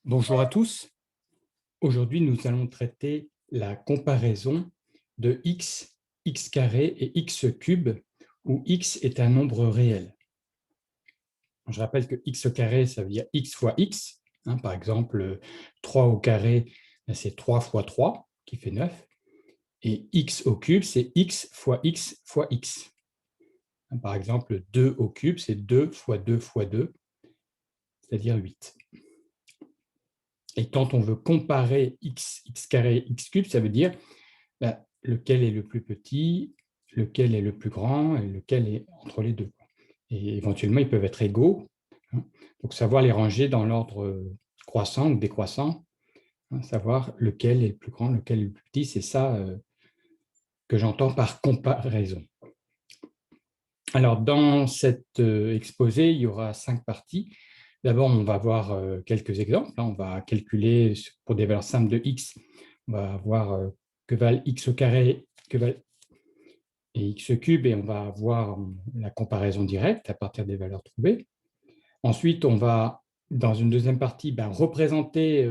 Bonjour à tous. Aujourd'hui, nous allons traiter la comparaison de x, x carré et x cube, où x est un nombre réel. Je rappelle que x au carré, ça veut dire x fois x. Par exemple, 3 au carré, c'est 3 fois 3, qui fait 9. Et x au cube, c'est x fois x fois x. Par exemple, 2 au cube, c'est 2 fois 2 fois 2, c'est-à-dire 8. Et quand on veut comparer x, x carré, x cube, ça veut dire lequel est le plus petit, lequel est le plus grand et lequel est entre les deux. Et éventuellement, ils peuvent être égaux. Donc, savoir les ranger dans l'ordre croissant ou décroissant, savoir lequel est le plus grand, lequel est le plus petit, c'est ça que j'entends par comparaison. Alors, dans cet exposé, il y aura 5 parties. D'abord, on va voir quelques exemples. On va calculer pour des valeurs simples de x, on va voir que valent x au carré, que valent et x cube, et on va voir la comparaison directe à partir des valeurs trouvées. Ensuite, on va, dans une deuxième partie, représenter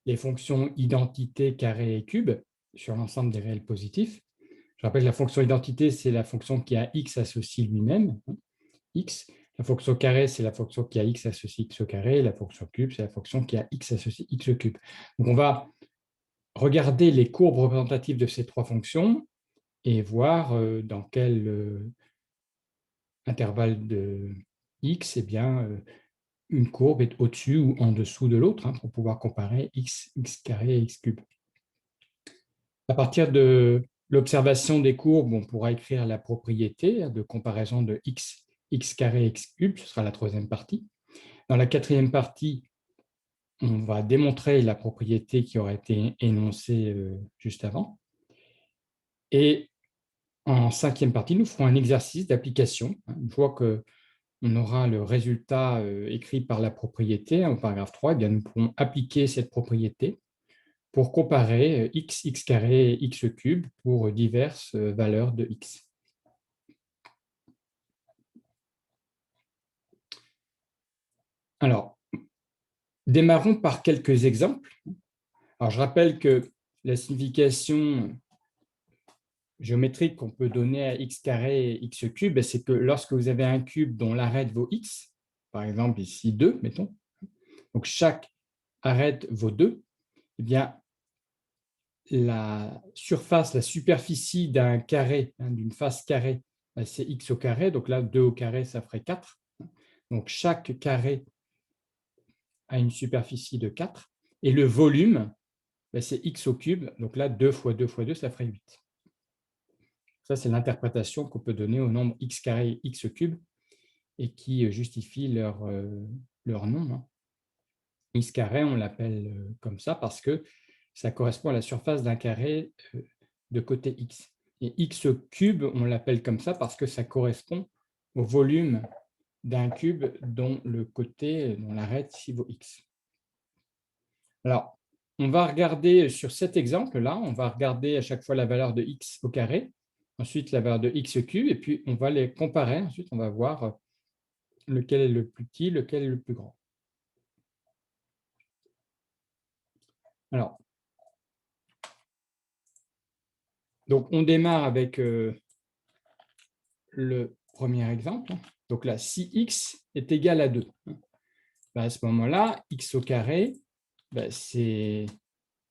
les fonctions identité, carré et cube sur l'ensemble des réels positifs. Je rappelle que la fonction identité, c'est la fonction qui a x associé lui-même, x. La fonction carré, c'est la fonction qui a x associé x au carré. La fonction cube, c'est la fonction qui a x associé x au cube. Donc, on va regarder les courbes représentatives de ces trois fonctions et voir dans quel intervalle de x, une courbe est au-dessus ou en dessous de l'autre pour pouvoir comparer x, x carré et x cube. À partir de l'observation des courbes, on pourra écrire la propriété de comparaison de x, x carré et x cube. Ce sera la troisième partie. Dans la quatrième partie, on va démontrer la propriété qui aura été énoncée juste avant. Et en cinquième partie, nous ferons un exercice d'application. Une fois qu'on aura le résultat écrit par la propriété au paragraphe 3, nous pourrons appliquer cette propriété pour comparer x, x carré et x cube pour diverses valeurs de x. Alors, démarrons par quelques exemples. Alors, je rappelle que la signification géométrique qu'on peut donner à x carré et x cube, c'est que lorsque vous avez un cube dont l'arête vaut x, par exemple ici 2, mettons, donc chaque arête vaut 2, eh bien, la surface, la superficie d'un carré, d'une face carrée, c'est x au carré, donc là 2 au carré, ça ferait 4. Donc chaque carré a une superficie de 4, et le volume, c'est x au cube, donc là 2 fois 2 fois 2, ça ferait 8. Ça, c'est l'interprétation qu'on peut donner au nombre x carré et x cube, et qui justifie leur nom. X carré, on l'appelle comme ça parce que ça correspond à la surface d'un carré de côté x. Et x cube, on l'appelle comme ça parce que ça correspond au volume d'un cube dont l'arête ici vaut x. Alors, on va regarder sur cet exemple-là, on va regarder à chaque fois la valeur de x au carré, ensuite la valeur de x cube, et puis on va les comparer. Ensuite, on va voir lequel est le plus petit, lequel est le plus grand. Alors, donc on démarre avec le premier exemple. Donc là, si x est égal à 2, à ce moment-là, x au carré, c'est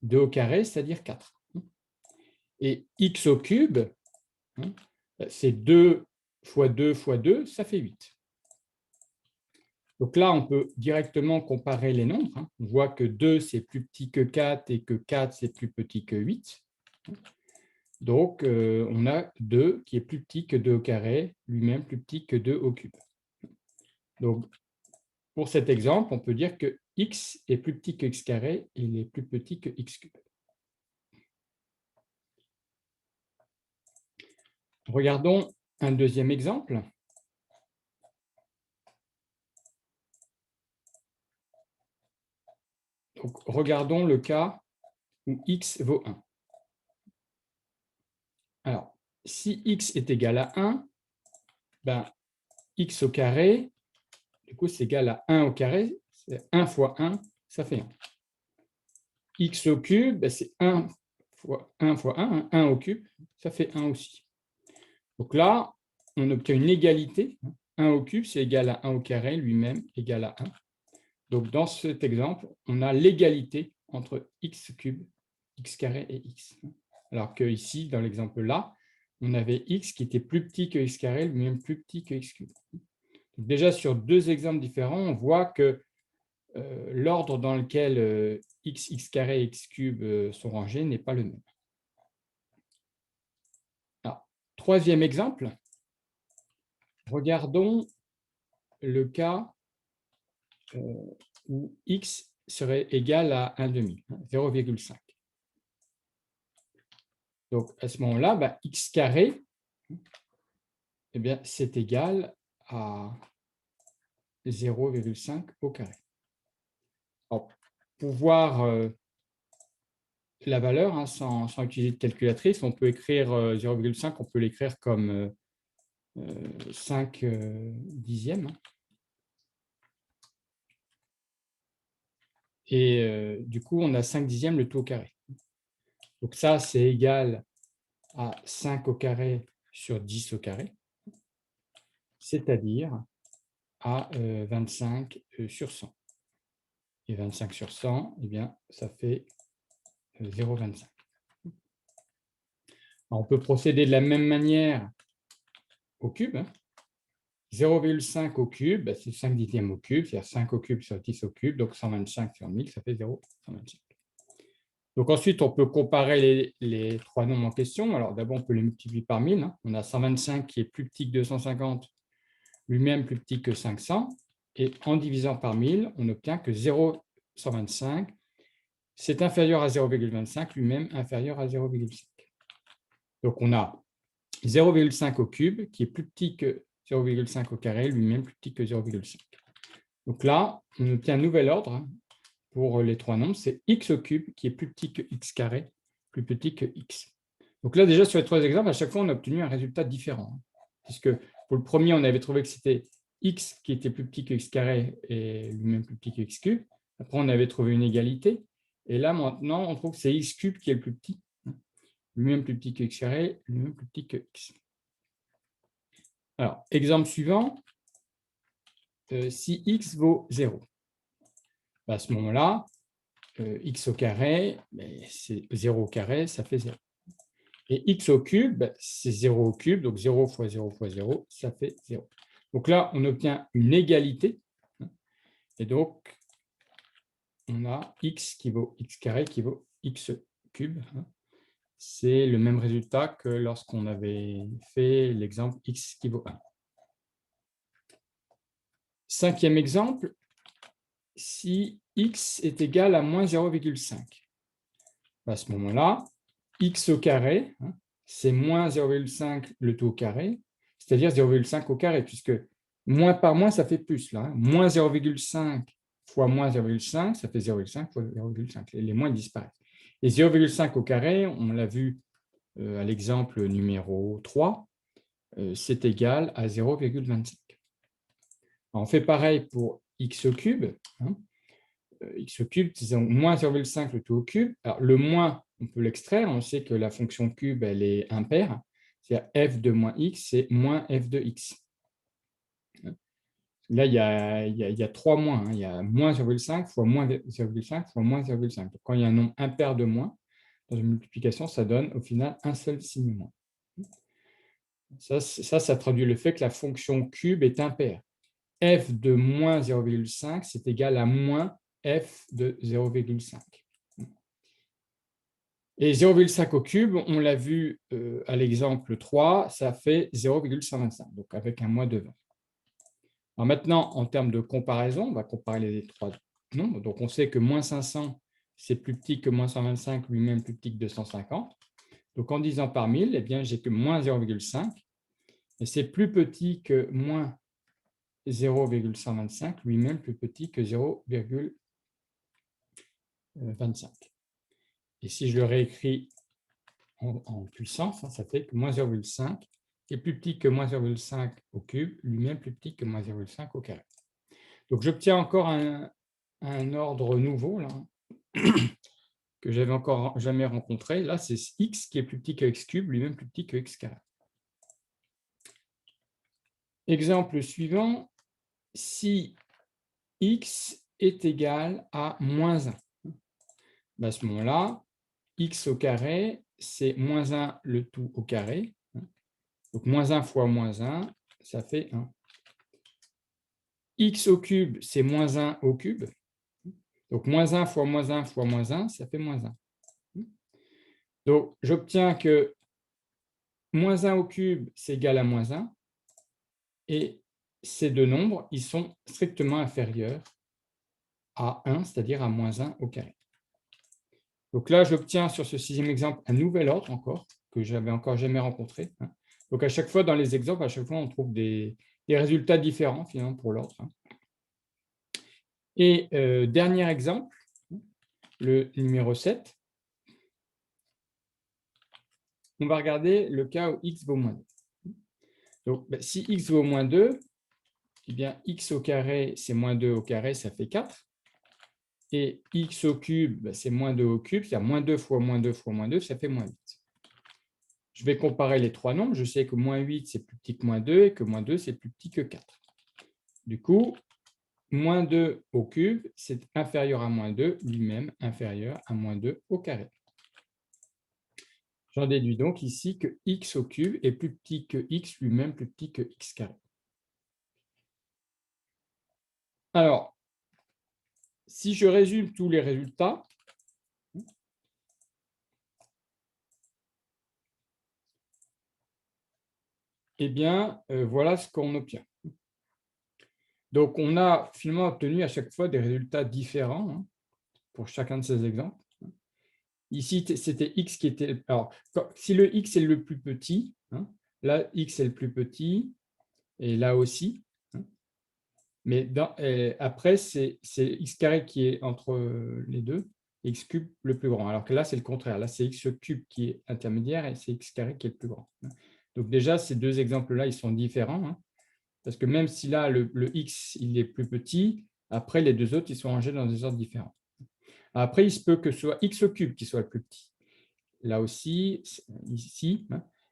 2 au carré, c'est-à-dire 4. Et x au cube, c'est 2 fois 2 fois 2, ça fait 8. Donc là, on peut directement comparer les nombres. On voit que 2, c'est plus petit que 4 et que 4, c'est plus petit que 8. Donc, on a 2 qui est plus petit que 2 au carré, lui-même plus petit que 2 au cube. Donc, pour cet exemple, on peut dire que x est plus petit que x carré et il est plus petit que x cube. Regardons un deuxième exemple. Donc, regardons le cas où x vaut 1. Alors, si x est égal à 1, x au carré, du coup, c'est égal à 1 au carré, c'est 1 fois 1, ça fait 1. x au cube, ben, c'est 1 fois 1 fois 1, 1 au cube, ça fait 1 aussi. Donc là, on obtient une égalité. 1 au cube, c'est égal à 1 au carré, lui-même égal à 1. Donc dans cet exemple, on a l'égalité entre x cube, x carré et x. Alors que ici, dans l'exemple là, on avait x qui était plus petit que x carré, lui-même plus petit que x cube. Donc déjà, sur deux exemples différents, on voit que l'ordre dans lequel x, x carré et x cube sont rangés n'est pas le même. Alors, troisième exemple, regardons le cas où x serait égal à 1,5, 0,5. Donc, à ce moment-là, bah, x carré, eh bien, c'est égal à 0,5 au carré. Alors, pour voir la valeur, hein, sans utiliser de calculatrice, on peut écrire 0,5, on peut l'écrire comme 5 dixièmes. Et du coup, on a 5 dixièmes le tout au carré. Donc ça, c'est égal à 5 au carré sur 10 au carré, c'est-à-dire à 25 sur 100. Et 25 sur 100, eh bien, ça fait 0,25. On peut procéder de la même manière au cube. 0,5 au cube, c'est 5 dixièmes au cube, c'est-à-dire 5 au cube sur 10 au cube, donc 125 sur 1000, ça fait 0,125. Donc ensuite, on peut comparer les trois nombres en question. Alors d'abord, on peut les multiplier par 1000. On a 125 qui est plus petit que 250, lui-même plus petit que 500. Et en divisant par 1000, on obtient que 0,125, c'est inférieur à 0,25, lui-même inférieur à 0,5. Donc on a 0,5 au cube qui est plus petit que 0,5 au carré, lui-même plus petit que 0,5. Donc là, on obtient un nouvel ordre pour les trois nombres, c'est x au cube qui est plus petit que x carré, plus petit que x. Donc là, déjà, sur les trois exemples, à chaque fois, on a obtenu un résultat différent. Puisque pour le premier, on avait trouvé que c'était x qui était plus petit que x carré et lui-même plus petit que x cube. Après, on avait trouvé une égalité. Et là, maintenant, on trouve que c'est x cube qui est le plus petit. Lui-même plus petit que x carré, lui-même plus petit que x. Alors, exemple suivant, si x vaut 0, à ce moment-là, x au carré, c'est 0 au carré, ça fait 0. Et x au cube, c'est 0 au cube, donc 0 fois 0 fois 0, ça fait 0. Donc là, on obtient une égalité. Et donc, on a x qui vaut x carré qui vaut x cube. C'est le même résultat que lorsqu'on avait fait l'exemple x qui vaut 1. Cinquième exemple, si x est égal à moins 0,5. À ce moment-là, x au carré, c'est moins 0,5 le tout au carré, c'est-à-dire 0,5 au carré, puisque moins par moins, ça fait plus. Là, moins 0,5 fois moins 0,5, ça fait 0,5 fois 0,5. Les moins disparaissent. Et 0,5 au carré, on l'a vu à l'exemple numéro 3, c'est égal à 0,25. On fait pareil pour x au cube. X au cube, c'est moins 0,5 le tout au cube. Alors, le moins, on peut l'extraire. On sait que la fonction cube, elle est impaire. C'est-à-dire f de moins x, c'est moins f de x. Là, il y a trois moins. Il y a moins 0,5 fois moins 0,5 fois moins 0,5. Quand il y a un nombre impair de moins, dans une multiplication, ça donne au final un seul signe moins. Ça traduit le fait que la fonction cube est impaire. F de moins 0,5, c'est égal à moins f de 0,5. Et 0,5 au cube, on l'a vu à l'exemple 3, ça fait 0,125, donc avec un moins de 20. Alors maintenant, en termes de comparaison, on va comparer les trois nombres. Donc on sait que moins 500, c'est plus petit que moins 125, lui-même plus petit que 250. Donc en divisant par 1000, eh bien, j'ai que moins 0,5, et c'est plus petit que moins 0,125, lui-même plus petit que 0,25. Et si je le réécris en puissance, ça fait que moins 0,5 est plus petit que moins 0,5 au cube, lui-même plus petit que moins 0,5 au carré. Donc j'obtiens encore un ordre nouveau, là. que j'avais encore jamais rencontré. Là, c'est x qui est plus petit que x cube, lui-même plus petit que x carré. Exemple suivant, si x est égal à moins 1. Ben, à ce moment-là, x au carré, c'est moins 1 le tout au carré. Donc, moins 1 fois moins 1, ça fait 1. X au cube, c'est moins 1 au cube. Donc, moins 1 fois moins 1 fois moins 1, ça fait moins 1. Donc, j'obtiens que moins 1 au cube, c'est égal à moins 1. Et ces deux nombres, ils sont strictement inférieurs à 1, c'est-à-dire à moins 1 au carré. Donc là, j'obtiens sur ce sixième exemple un nouvel ordre encore, que je n'avais encore jamais rencontré. Donc à chaque fois, dans les exemples, à chaque fois, on trouve des résultats différents finalement pour l'ordre. Et dernier exemple, le numéro 7. On va regarder le cas où x vaut moins 2. Donc, si x vaut moins 2, eh bien, x au carré, c'est moins 2 au carré, ça fait 4. Et x au cube, c'est moins 2 au cube, c'est-à-dire moins 2 fois moins 2 fois moins 2, ça fait moins 8. Je vais comparer les trois nombres. Je sais que moins 8, c'est plus petit que moins 2 et que moins 2, c'est plus petit que 4. Du coup, moins 2 au cube, c'est inférieur à moins 2, lui-même inférieur à moins 2 au carré. J'en déduis donc ici que x au cube est plus petit que x, lui-même plus petit que x carré. Alors, si je résume tous les résultats, eh bien, voilà ce qu'on obtient. Donc, on a finalement obtenu à chaque fois des résultats différents pour chacun de ces exemples. Ici, c'était x qui était… Alors, si le x est le plus petit, là, x est le plus petit, et là aussi. Mais après, c'est x carré qui est entre les deux, x cube le plus grand. Alors que là, c'est le contraire. Là, c'est x cube qui est intermédiaire et c'est x carré qui est le plus grand. Donc déjà, ces deux exemples-là, ils sont différents. Parce que même si là, le x il est plus petit, après, les deux autres, ils sont rangés dans des ordres différents. Après, il se peut que ce soit x au cube qui soit le plus petit. Là aussi, ici.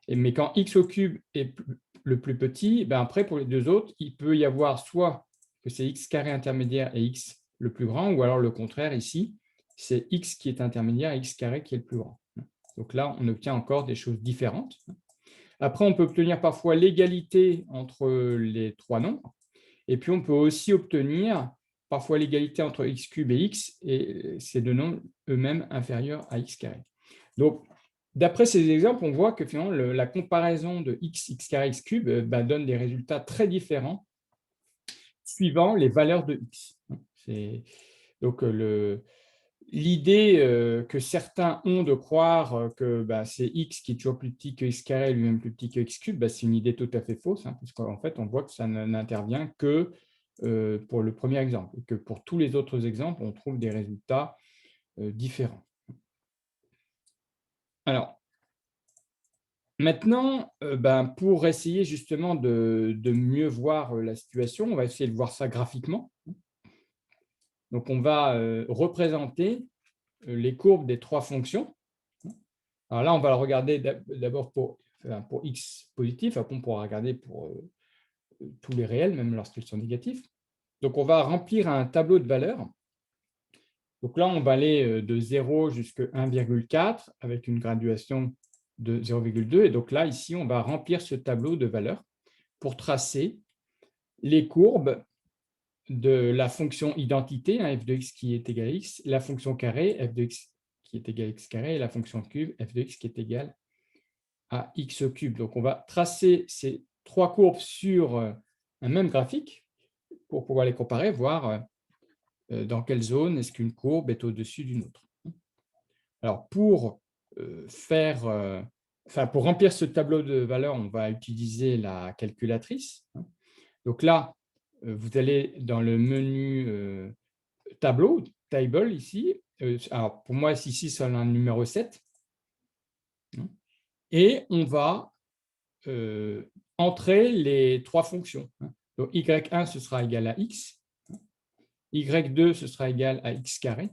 Mais quand x au cube est le plus petit, après, pour les deux autres, il peut y avoir soit que c'est x carré intermédiaire et x le plus grand, ou alors le contraire ici, c'est x qui est intermédiaire et x carré qui est le plus grand. Donc là, on obtient encore des choses différentes. Après, on peut obtenir parfois l'égalité entre les trois nombres. Et puis, on peut aussi obtenir parfois l'égalité entre x cube et x, et ces deux nombres eux-mêmes inférieurs à x carré. Donc, d'après ces exemples, on voit que finalement, la comparaison de x, x carré, x cube donne des résultats très différents suivant les valeurs de x. Donc, l'idée que certains ont de croire que c'est x qui est toujours plus petit que x carré, lui-même plus petit que x cube, c'est une idée tout à fait fausse, parce qu'en fait, on voit que ça n'intervient que pour le premier exemple, et que pour tous les autres exemples, on trouve des résultats différents. Alors, maintenant, pour essayer justement de mieux voir la situation, on va essayer de voir ça graphiquement. Donc, on va représenter les courbes des trois fonctions. Alors là, on va le regarder d'abord pour x positif, après on pourra regarder pour tous les réels, même lorsqu'ils sont négatifs. Donc, on va remplir un tableau de valeurs. Donc là, on va aller de 0 jusqu'à 1,4 avec une graduation de 0,2. Et donc là, ici, on va remplir ce tableau de valeurs pour tracer les courbes de la fonction identité, f de x qui est égal à x, la fonction carré, f de x qui est égal à x carré, et la fonction cube, f de x qui est égal à x au cube. Donc, on va tracer ces trois courbes sur un même graphique pour pouvoir les comparer, voir dans quelle zone est-ce qu'une courbe est au-dessus d'une autre. Alors, pour remplir ce tableau de valeurs, on va utiliser la calculatrice. Donc là, vous allez dans le menu tableau, table ici. Alors, pour moi, ici, c'est un numéro 7. Et on va entrer les trois fonctions. Donc, y1, ce sera égal à x. y2, ce sera égal à x carré.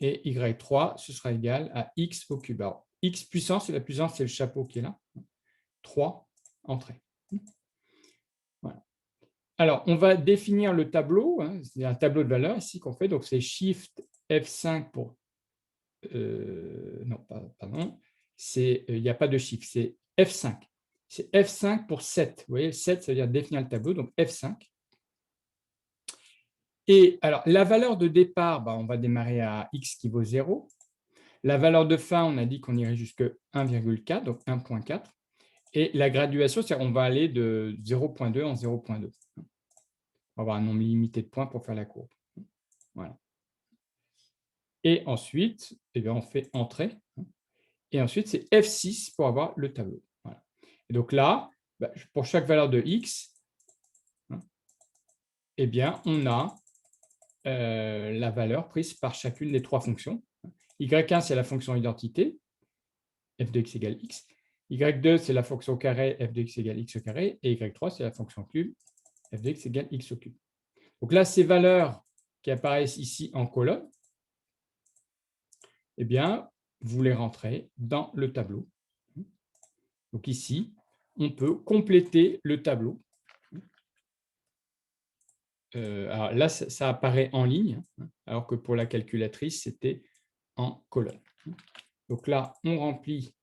et y3, ce sera égal à x au cube. Alors, x puissance, et la puissance, c'est le chapeau qui est là. 3 entrées. Voilà. Alors, on va définir le tableau. C'est un tableau de valeurs ici qu'on fait. Donc, c'est Shift F5 pour... non, pardon. Il n'y a pas de chiffre, c'est F5. C'est F5 pour 7. Vous voyez, 7, ça veut dire définir le tableau. Donc, F5. Et alors, la valeur de départ, on va démarrer à x qui vaut 0. La valeur de fin, on a dit qu'on irait jusqu'à 1,4, donc 1,4. Et la graduation, c'est-à-dire on va aller de 0,2 en 0,2. On va avoir un nombre limité de points pour faire la courbe. Voilà. Et ensuite, on fait Entrée. Et ensuite, c'est F6 pour avoir le tableau. Voilà. Et donc là, pour chaque valeur de x, on a la valeur prise par chacune des trois fonctions. Y1, c'est la fonction identité, f de x égale x. Y2, c'est la fonction carré, f de x égale x au carré. Et Y3, c'est la fonction cube, f de x égale x au cube. Donc là, ces valeurs qui apparaissent ici en colonne, vous les rentrez dans le tableau. Donc ici, on peut compléter le tableau. Alors là, ça apparaît en ligne, alors que pour la calculatrice, c'était en colonne. Donc là, on remplit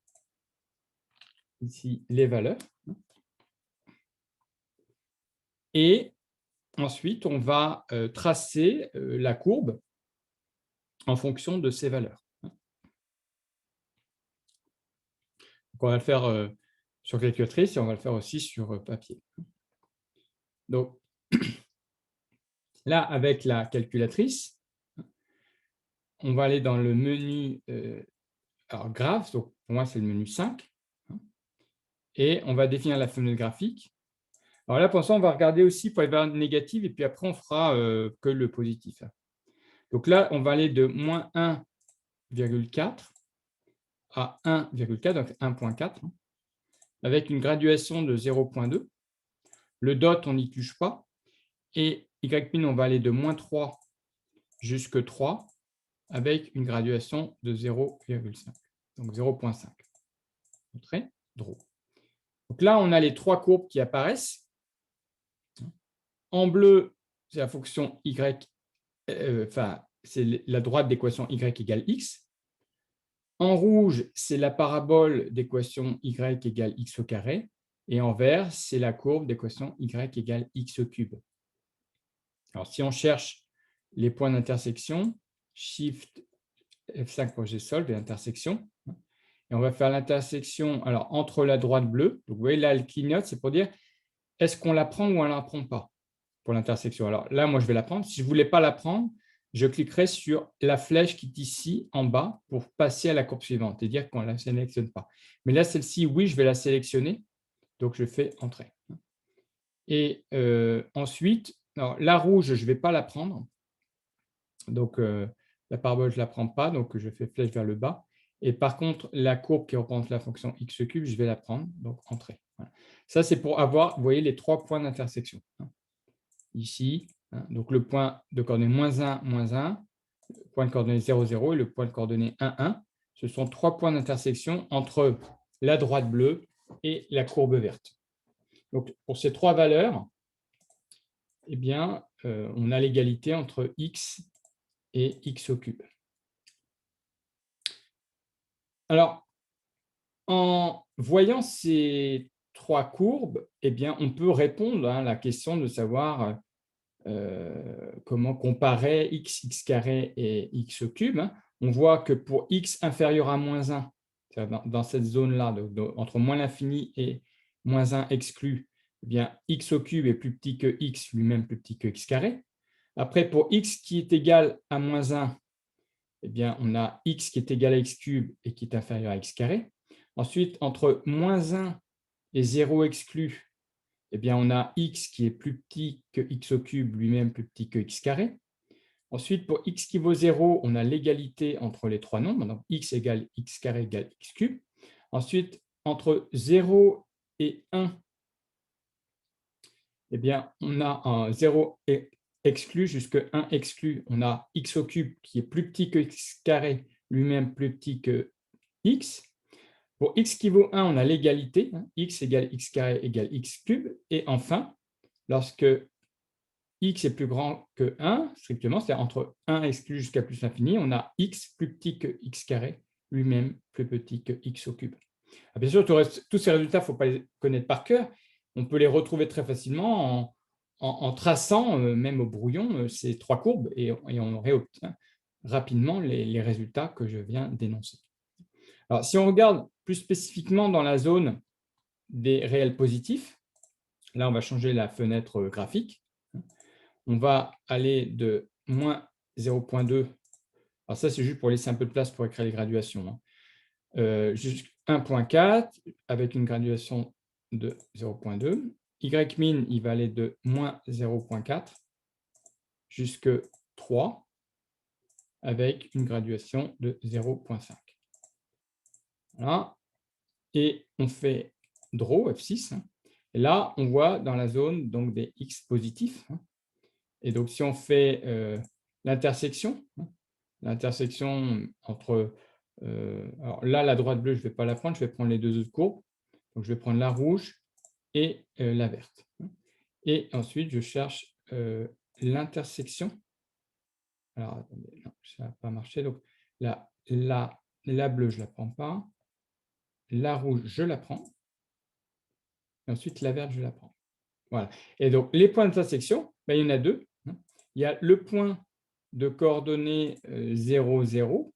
ici les valeurs. Et ensuite, on va tracer la courbe en fonction de ces valeurs. Donc, on va le faire sur calculatrice et on va le faire aussi sur papier. Donc, là, avec la calculatrice, on va aller dans le menu graphe. Donc, pour moi, c'est le menu 5. Et on va définir la fenêtre graphique. Alors là, pour l'instant, on va regarder aussi pour les valeurs négatives et puis après, on fera que le positif. Donc là, on va aller de moins 1,4 à 1,4, donc 1,4, avec une graduation de 0,2. Le dot, on n'y touche pas. Et y', on va aller de moins 3 jusqu'à 3 avec une graduation de 0,5, donc 0,5. Très drôle. Donc là, on a les trois courbes qui apparaissent. En bleu, c'est la fonction y, c'est la droite d'équation y égale x. En rouge, c'est la parabole d'équation y égale x au carré. Et en vert, c'est la courbe d'équation y égale x au cube. Alors, si on cherche les points d'intersection, Shift F5 pour Gsolve et intersection. Et on va faire l'intersection entre la droite bleue. Donc, vous voyez, là, elle clignote, c'est pour dire est-ce qu'on la prend ou on ne la prend pas pour l'intersection. Alors là, moi, je vais la prendre. Si je ne voulais pas la prendre, je cliquerai sur la flèche qui est ici en bas pour passer à la courbe suivante, c'est-à-dire qu'on ne la sélectionne pas. Mais là, celle-ci, oui, je vais la sélectionner. Donc, je fais Entrée. Et ensuite, la rouge, je ne vais pas la prendre. Donc, la parabole, je ne la prends pas. Donc, je fais flèche vers le bas. Et par contre, la courbe qui représente la fonction x cube, je vais la prendre. Donc, Entrée. Voilà. Ça, c'est pour avoir, vous voyez, les trois points d'intersection. Ici, donc le point de coordonnée -1, -1, le point de coordonnée 0, 0 et le point de coordonnée 1, 1. Ce sont trois points d'intersection entre la droite bleue et la courbe verte. Donc, pour ces trois valeurs, on a l'égalité entre x et x au cube. Alors, en voyant ces trois courbes, on peut répondre à la question de savoir comment comparer x, x carré et x au cube. On voit que pour x inférieur à moins 1, dans cette zone-là, entre moins l'infini et moins 1 exclu, x au cube est plus petit que x, lui-même plus petit que x carré. Après, pour x qui est égal à moins 1, on a x qui est égal à x cube et qui est inférieur à x carré. Ensuite, entre moins 1 et 0 exclu, on a x qui est plus petit que x au cube, lui-même plus petit que x carré. Ensuite, pour x qui vaut 0, on a l'égalité entre les trois nombres. Donc, x égale x carré égale x cube. Ensuite, entre 0 et 1, on a un 0 et exclu jusqu'à 1 exclu. On a x au cube qui est plus petit que x carré, lui-même plus petit que x. Pour x qui vaut 1, on a l'égalité, x égale x carré égale x cube. Et enfin, lorsque x est plus grand que 1, strictement, c'est-à-dire entre 1 exclu jusqu'à plus l'infini, on a x plus petit que x carré, lui-même plus petit que x au cube. Ah, bien sûr, tous ces résultats, il ne faut pas les connaître par cœur. On peut les retrouver très facilement en traçant, même au brouillon, ces trois courbes et on réobtient rapidement les résultats que je viens d'énoncer. Alors, si on regarde plus spécifiquement dans la zone des réels positifs, là, on va changer la fenêtre graphique. On va aller de moins 0,2. Alors ça, c'est juste pour laisser un peu de place pour écrire les graduations. Jusqu'à 1,4 avec une graduation de 0,2. Y-min, il va aller de moins 0,4 jusqu'à 3 avec une graduation de 0,5. Voilà. Et on fait draw, F6. Et là, on voit dans la zone donc, des X positifs. Et donc, si on fait l'intersection entre... alors là, la droite bleue, je ne vais pas la prendre, je vais prendre les deux autres courbes. Donc, je vais prendre la rouge et la verte. Et ensuite, je cherche l'intersection. Alors, attendez, non, ça n'a pas marché. Donc, la bleue, je ne la prends pas. La rouge, je la prends. Et ensuite, la verte, je la prends. Voilà. Et donc, les points d'intersection, ben, il y en a deux. Il y a le point de coordonnées 0, 0.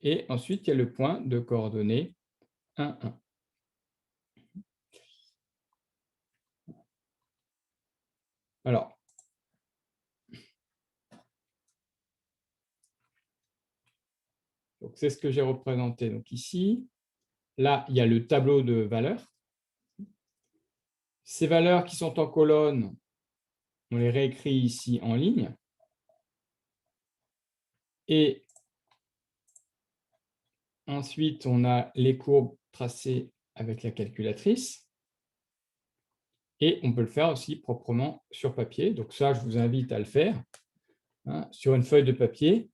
Et ensuite, il y a le point de coordonnées 1, 1. Alors, c'est ce que j'ai représenté donc ici. Là, il y a le tableau de valeurs. Ces valeurs qui sont en colonne, on les réécrit ici en ligne. Et ensuite, on a les courbes tracées avec la calculatrice. Et on peut le faire aussi proprement sur papier. Donc ça, je vous invite à le faire sur une feuille de papier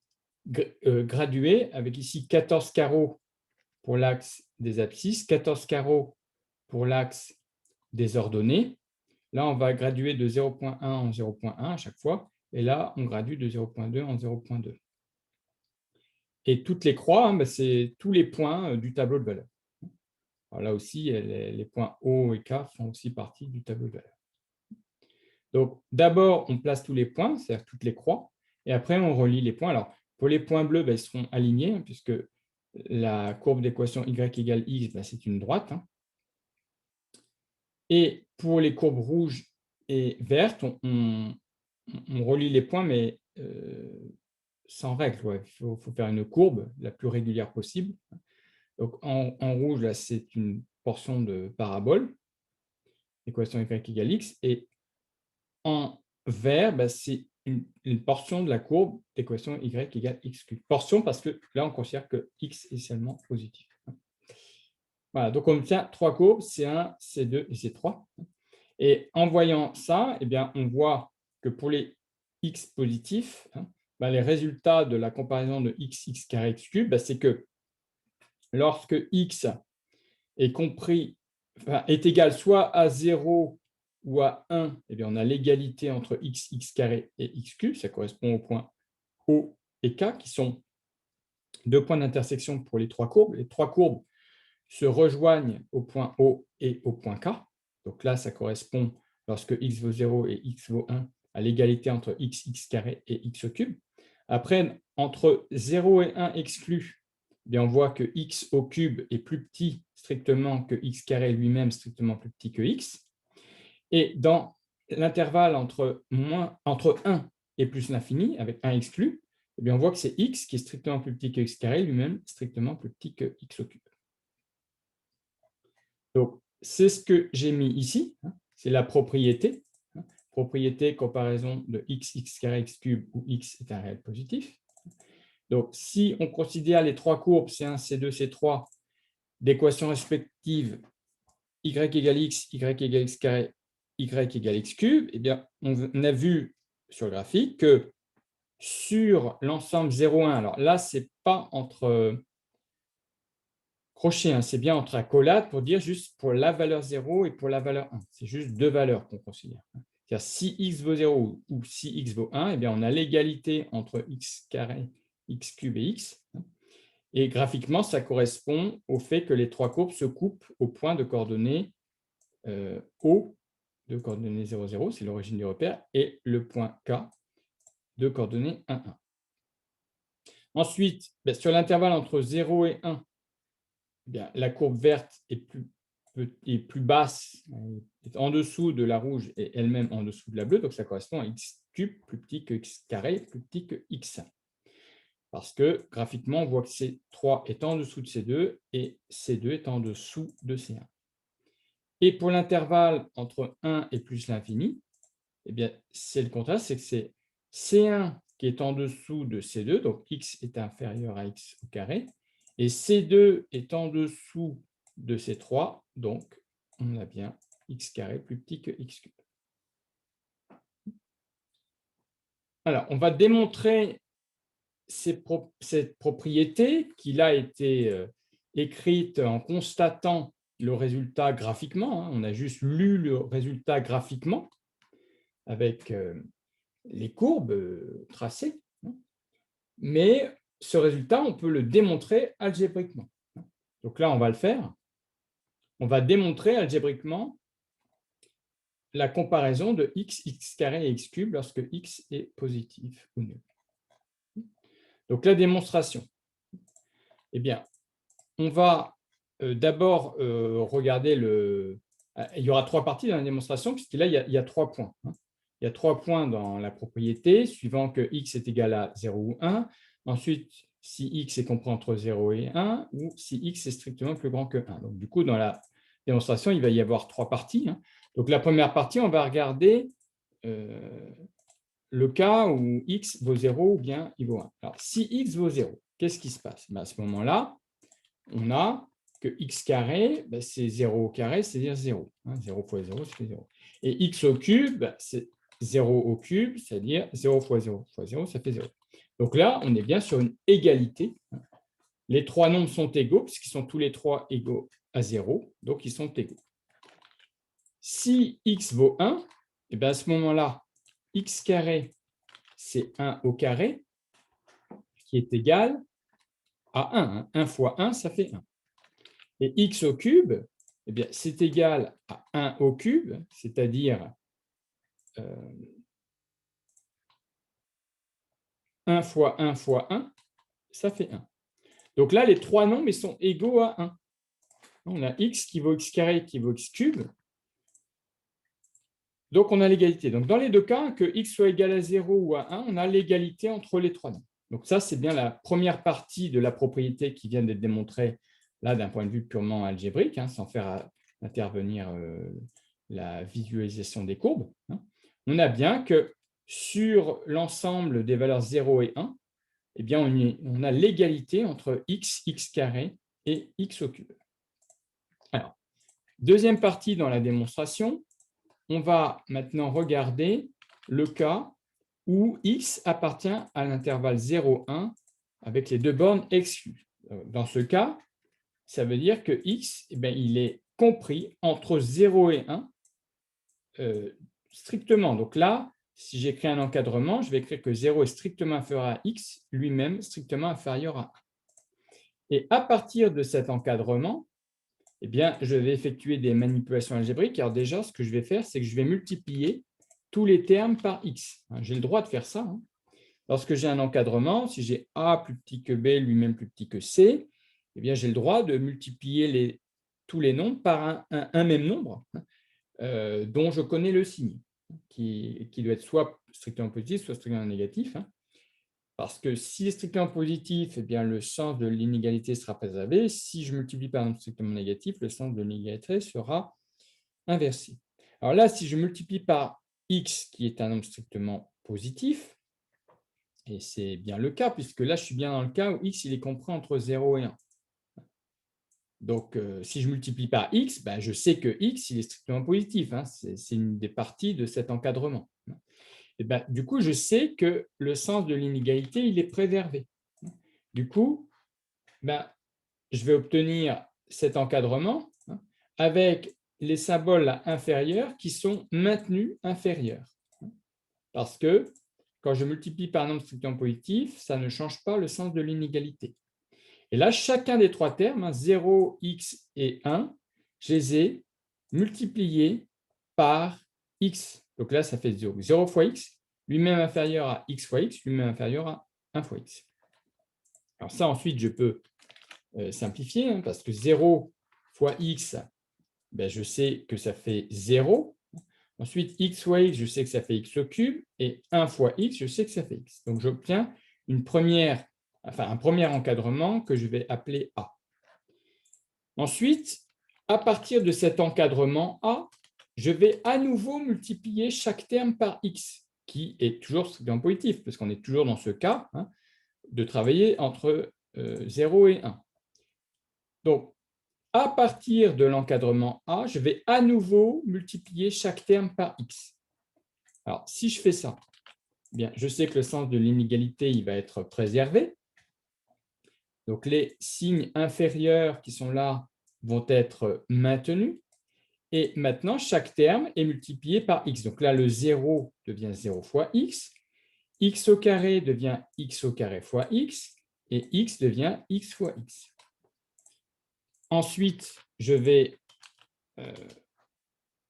graduée avec ici 14 carreaux pour l'axe des abscisses, 14 carreaux pour l'axe des ordonnées. Là, on va graduer de 0,1 en 0,1 à chaque fois. Et là, on gradue de 0,2 en 0,2. Et toutes les croix, c'est tous les points du tableau de valeurs. Alors là aussi, les points O et K font aussi partie du tableau de valeurs. Donc, d'abord, on place tous les points, c'est-à-dire toutes les croix, et après, on relie les points. Alors, pour les points bleus, ils seront alignés, puisque la courbe d'équation y égale x, c'est une droite. Et pour les courbes rouges et vertes, on relie les points, mais sans règle. Ouais. Il faut faire une courbe la plus régulière possible. Donc, en rouge, là, c'est une portion de parabole, équation y égale x, et en vert, c'est une portion de la courbe d'équation y égale x cube. Portion parce que là, on considère que x est seulement positif. Voilà, donc on obtient trois courbes, C1, C2 et C3. Et en voyant ça, eh bien, on voit que pour les x positifs, les résultats de la comparaison de x, x carré, x cube, c'est que lorsque x est compris, est égal soit à 0 ou à 1, eh bien, on a l'égalité entre x, x carré et x cube. Ça correspond aux points O et K, qui sont deux points d'intersection pour les trois courbes. Les trois courbes se rejoignent au point O et au point K. Donc là, ça correspond, lorsque x vaut 0 et x vaut 1, à l'égalité entre x, x carré et x au cube. Après, entre 0 et 1 exclus, eh bien, on voit que x au cube est plus petit strictement que x carré lui-même strictement plus petit que x. Et dans l'intervalle entre 1 et plus l'infini, avec 1 exclu, eh bien, on voit que c'est x qui est strictement plus petit que x carré, lui-même strictement plus petit que x au cube. Donc, c'est ce que j'ai mis ici, c'est la propriété. Propriété comparaison de x, x carré, x cube, où x est un réel positif. Donc, si on considère les trois courbes C1, C2, C3 d'équations respectives y égale x, y égale x carré, y égale x cube, eh bien, on a vu sur le graphique que sur l'ensemble 0, 1, alors là, ce n'est pas entre crochets, hein, c'est bien entre accolades pour dire juste pour la valeur 0 et pour la valeur 1. C'est juste deux valeurs qu'on considère. C'est-à-dire si x vaut 0 ou si x vaut 1, eh bien, on a l'égalité entre x carré, x cube et x. Et graphiquement, ça correspond au fait que les trois courbes se coupent au point de coordonnées O, de coordonnées 0, 0, c'est l'origine du repère, et le point K de coordonnées 1, 1. Ensuite, sur l'intervalle entre 0 et 1, eh bien, la courbe verte est plus basse, est en dessous de la rouge et elle-même en dessous de la bleue, donc ça correspond à x cube plus petit que x carré plus petit que x. Parce que graphiquement, on voit que C3 est en dessous de C2 et C2 est en dessous de C1. Et pour l'intervalle entre 1 et plus l'infini, eh bien, c'est le contraire, c'est que c'est C1 qui est en dessous de C2, donc x est inférieur à x au carré, et C2 est en dessous de C3, donc on a bien x carré plus petit que x cube. Alors, on va démontrer cette propriété qui a été écrite en constatant le résultat graphiquement. On a juste lu le résultat graphiquement avec les courbes tracées. Mais ce résultat, on peut le démontrer algébriquement. Donc là, on va le faire. On va démontrer algébriquement la comparaison de x, x carré et x cube lorsque x est positif ou nul. Donc la démonstration. Eh bien, on va d'abord regarder il y aura trois parties dans la démonstration, puisque là, il y a 3 points. Il y a 3 points dans la propriété, suivant que x est égal à 0 ou 1. Ensuite, si x est compris entre 0 et 1, ou si x est strictement plus grand que 1. Donc, du coup, dans la démonstration, il va y avoir 3 parties. Donc, la première partie, on va regarder le cas où x vaut 0 ou bien il vaut 1. Alors, si x vaut 0, qu'est-ce qui se passe? À ce moment-là, on a que x carré, c'est 0 au carré, c'est-à-dire 0. 0 fois 0, c'est 0. Et x au cube, c'est 0 au cube, c'est-à-dire 0 fois 0 fois 0, ça fait 0. Donc là, on est bien sur une égalité. Les trois nombres sont égaux, puisqu'ils sont tous les trois égaux à 0, donc ils sont égaux. Si x vaut 1, et bien à ce moment-là, x carré, c'est 1 au carré, qui est égal à 1. 1 fois 1, ça fait 1. Et x au cube, eh bien, c'est égal à 1 au cube, c'est-à-dire 1 fois 1 fois 1, ça fait 1. Donc là, les trois nombres ils sont égaux à 1. On a x qui vaut x carré qui vaut x cube. Donc, on a l'égalité. Donc, dans les deux cas, que x soit égal à 0 ou à 1, on a l'égalité entre les trois nombres. Donc, ça, c'est bien la première partie de la propriété qui vient d'être démontrée là d'un point de vue purement algébrique, sans faire intervenir la visualisation des courbes. On a bien que sur l'ensemble des valeurs 0 et 1, eh bien, on a l'égalité entre x, x carré et x au cube. Alors, deuxième partie dans la démonstration, on va maintenant regarder le cas où x appartient à l'intervalle 0, 1 avec les deux bornes exclues. Dans ce cas, ça veut dire que x, il est compris entre 0 et 1 strictement. Donc là, si j'écris un encadrement, je vais écrire que 0 est strictement inférieur à x, lui-même strictement inférieur à 1. Et à partir de cet encadrement, eh bien, je vais effectuer des manipulations algébriques. Alors déjà, ce que je vais faire, c'est que je vais multiplier tous les termes par x. J'ai le droit de faire ça. Lorsque j'ai un encadrement, si j'ai a plus petit que b, lui-même plus petit que c, eh bien, j'ai le droit de multiplier tous les nombres par un même nombre dont je connais le signe, qui doit être soit strictement positif, soit strictement négatif. Parce que s'il est strictement positif, eh bien, le sens de l'inégalité sera préservé. Si je multiplie par un nombre strictement négatif, le sens de l'inégalité sera inversé. Alors là, si je multiplie par x, qui est un nombre strictement positif, et c'est bien le cas, puisque là, je suis bien dans le cas où x il est compris entre 0 et 1. Donc, si je multiplie par x, je sais que x il est strictement positif. C'est une des parties de cet encadrement. Et ben, du coup, je sais que le sens de l'inégalité, il est préservé. Du coup, ben, je vais obtenir cet encadrement avec les symboles inférieurs qui sont maintenus inférieurs. Parce que quand je multiplie par un nombre strictement positif, ça ne change pas le sens de l'inégalité. Et là, chacun des trois termes, 0, x et 1, je les ai multipliés par x. Donc là, ça fait 0. 0 fois x, lui-même inférieur à x fois x, lui-même inférieur à 1 fois x. Alors ça, ensuite, je peux simplifier, parce que 0 fois x, ben, je sais que ça fait 0. Ensuite, x fois x, je sais que ça fait x au cube. Et 1 fois x, je sais que ça fait x. Donc, j'obtiens un premier encadrement que je vais appeler A. Ensuite, à partir de cet encadrement A, je vais à nouveau multiplier chaque terme par x, qui est toujours strictement positif, parce qu'on est toujours dans ce cas de travailler entre 0 et 1. Donc, à partir de l'encadrement A, je vais à nouveau multiplier chaque terme par x. Alors, si je fais ça, bien, je sais que le sens de l'inégalité il va être préservé. Donc, les signes inférieurs qui sont là vont être maintenus. Et maintenant, chaque terme est multiplié par x. Donc là, le 0 devient 0 fois x au carré devient x au carré fois x, et x devient x fois x. Ensuite, je vais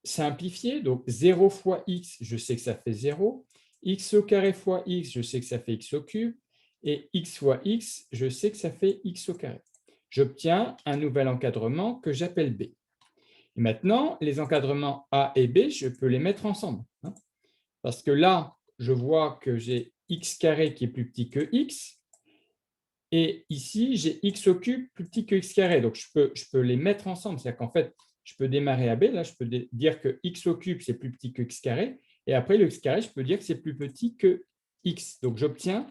simplifier. Donc, 0 fois x, je sais que ça fait 0. X au carré fois x, je sais que ça fait x au cube. Et x fois x, je sais que ça fait x au carré. J'obtiens un nouvel encadrement que j'appelle b. Et maintenant, les encadrements a et b, je peux les mettre ensemble. Parce que là, je vois que j'ai x carré qui est plus petit que x. Et ici, j'ai x au cube plus petit que x carré. Donc, je peux les mettre ensemble. C'est-à-dire qu'en fait, je peux démarrer à b. Là, je peux dire que x au cube, c'est plus petit que x carré. Et après, le x carré, je peux dire que c'est plus petit que x. Donc, j'obtiens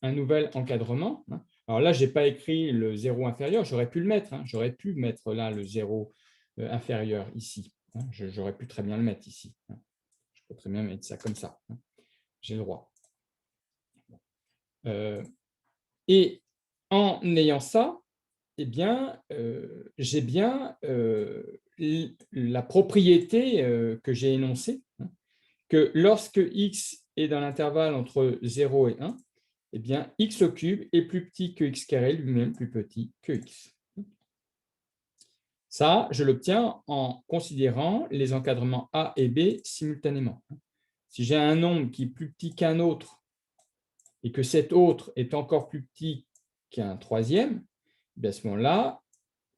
un nouvel encadrement. Alors là, je n'ai pas écrit le 0 inférieur. J'aurais pu le mettre. J'aurais pu mettre là le 0 inférieur ici. J'aurais pu très bien le mettre ici. Je peux très bien mettre ça comme ça. J'ai le droit. Et en ayant ça, eh bien, j'ai bien la propriété que j'ai énoncée, que lorsque x est dans l'intervalle entre 0 et 1, eh bien, x au cube est plus petit que x carré, lui-même plus petit que x. Ça, je l'obtiens en considérant les encadrements A et B simultanément. Si j'ai un nombre qui est plus petit qu'un autre et que cet autre est encore plus petit qu'un troisième, à ce moment-là,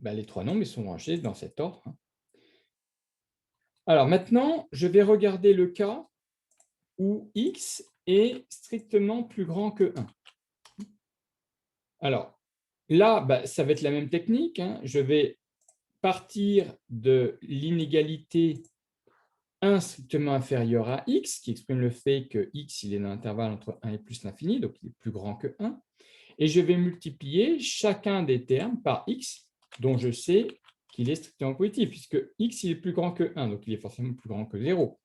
les trois nombres sont rangés dans cet ordre. Alors maintenant, je vais regarder le cas où x est strictement plus grand que 1. Alors là, ça va être la même technique. Je vais partir de l'inégalité 1 strictement inférieur à x, qui exprime le fait que x il est dans l'intervalle entre 1 et plus l'infini, donc il est plus grand que 1. Et je vais multiplier chacun des termes par x, dont je sais qu'il est strictement positif, puisque x il est plus grand que 1, donc il est forcément plus grand que 0,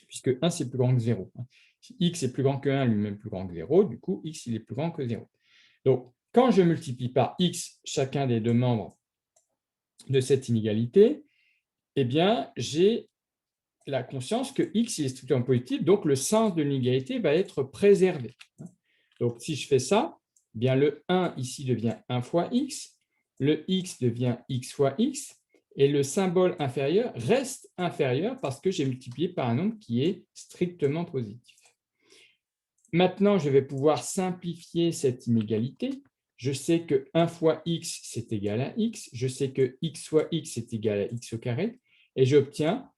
puisque 1 c'est plus grand que 0. Si x est plus grand que 1, lui-même plus grand que 0, du coup x il est plus grand que 0. Donc, quand je multiplie par x chacun des deux membres de cette inégalité, eh bien, j'ai la conscience que x il est strictement positif, donc le sens de l'inégalité va être préservé. Donc, si je fais ça, eh bien le 1 ici devient 1 fois x, le x devient x fois x, et le symbole inférieur reste inférieur parce que j'ai multiplié par un nombre qui est strictement positif. Maintenant, je vais pouvoir simplifier cette inégalité. Je sais que 1 fois x, c'est égal à x. Je sais que x fois x est égal à x au carré. Et j'obtiens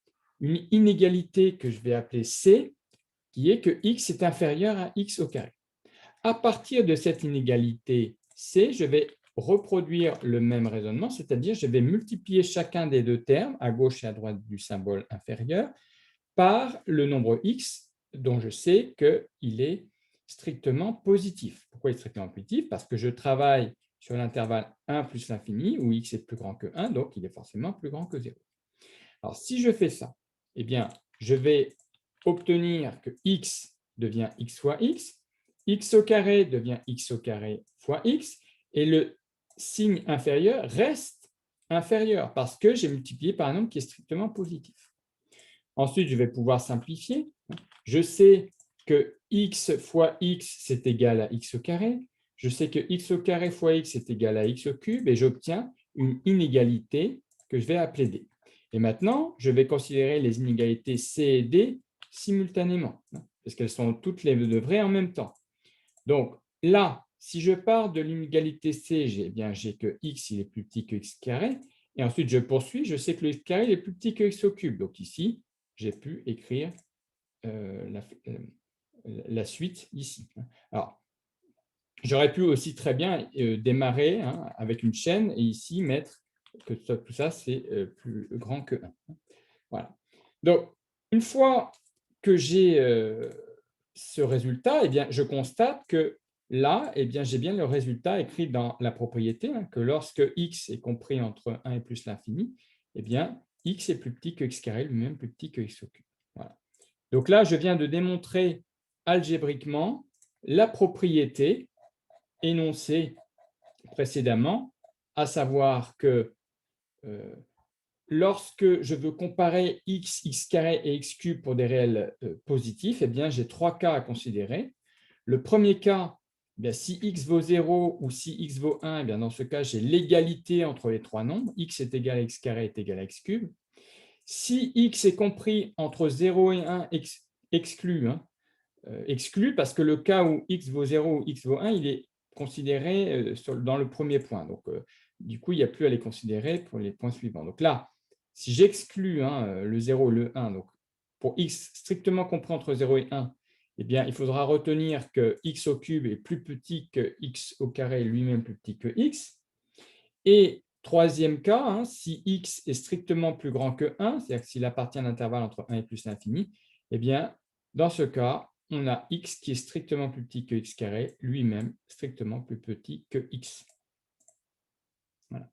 une inégalité que je vais appeler C, qui est que x est inférieur à x au carré. À partir de cette inégalité C, je vais reproduire le même raisonnement, c'est-à-dire je vais multiplier chacun des deux termes, à gauche et à droite du symbole inférieur, par le nombre x, dont je sais qu'il est strictement positif. Pourquoi il est strictement positif? Parce que je travaille sur l'intervalle 1 plus l'infini, où x est plus grand que 1, donc il est forcément plus grand que 0. Alors, si je fais ça, eh bien, je vais obtenir que x devient x fois x au carré devient x au carré fois x, et le signe inférieur reste inférieur parce que j'ai multiplié par un nombre qui est strictement positif. Ensuite, je vais pouvoir simplifier. Je sais que x fois x, c'est égal à x au carré. Je sais que x au carré fois x est égal à x au cube, et j'obtiens une inégalité que je vais appeler D. Et maintenant, je vais considérer les inégalités C et D simultanément, parce qu'elles sont toutes les deux vraies en même temps. Donc là, si je pars de l'inégalité C, j'ai que x il est plus petit que x carré, et ensuite je poursuis, je sais que le x carré il est plus petit que x au cube. Donc ici, j'ai pu écrire la suite ici. Alors, j'aurais pu aussi très bien démarrer avec une chaîne et ici mettre que tout ça, c'est plus grand que 1. Voilà. Donc, une fois que j'ai ce résultat, eh bien, je constate que là, eh bien, j'ai bien le résultat écrit dans la propriété, que lorsque x est compris entre 1 et plus l'infini, eh bien, x est plus petit que x carré, lui-même plus petit que x au cube. Voilà. Donc là, je viens de démontrer algébriquement la propriété énoncée précédemment, à savoir que lorsque je veux comparer x, x carré et x cube pour des réels positifs, eh bien, j'ai trois cas à considérer. Le premier cas, eh bien, si x vaut 0 ou si x vaut 1, eh bien, dans ce cas, j'ai l'égalité entre les trois nombres. X est égal à x carré est égal à x cube. Si x est compris entre 0 et 1, exclu, parce que le cas où x vaut 0 ou x vaut 1, il est considéré dans le premier point. Donc, du coup, il n'y a plus à les considérer pour les points suivants. Donc là, si j'exclus le 0 et le 1, donc pour x strictement compris entre 0 et 1, eh bien, il faudra retenir que x au cube est plus petit que x au carré, lui-même plus petit que x. Et troisième cas, si x est strictement plus grand que 1, c'est-à-dire s'il appartient à un intervalle entre 1 et plus l'infini, eh bien, dans ce cas, on a x qui est strictement plus petit que x carré, lui-même strictement plus petit que x. Voilà.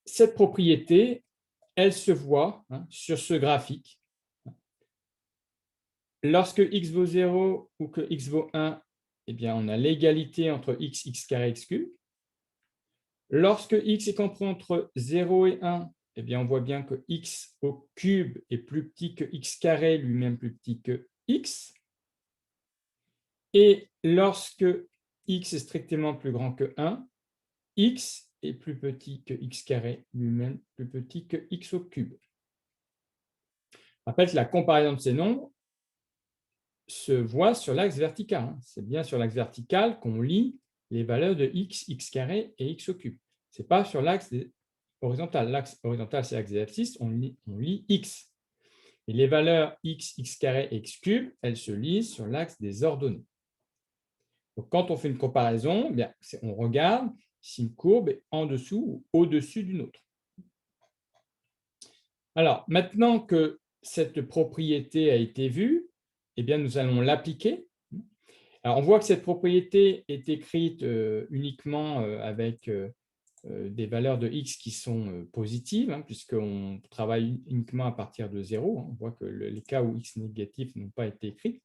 Cette propriété, elle se voit sur ce graphique. Lorsque x vaut 0 ou que x vaut 1, eh bien, on a l'égalité entre x, x carré, x cube. Lorsque x est compris entre 0 et 1, eh bien, on voit bien que x au cube est plus petit que x carré, lui-même plus petit que x. Et lorsque x est strictement plus grand que 1, x est plus petit que x carré, lui-même plus petit que x au cube. Je rappelle que la comparaison de ces nombres se voit sur l'axe vertical. C'est bien sur l'axe vertical qu'on lit les valeurs de x, x carré et x au cube. Ce n'est pas sur l'axe horizontal. L'axe horizontal, c'est l'axe des abscisses, on lit x. Et les valeurs x, x carré et x cube, elles se lisent sur l'axe des ordonnées. Donc, quand on fait une comparaison, eh bien, on regarde si une courbe est en dessous ou au-dessus d'une autre. Alors, maintenant que cette propriété a été vue, eh bien, nous allons l'appliquer. Alors, on voit que cette propriété est écrite uniquement avec des valeurs de x qui sont positives, puisqu'on travaille uniquement à partir de 0. On voit que les cas où x est négatif n'ont pas été écrits.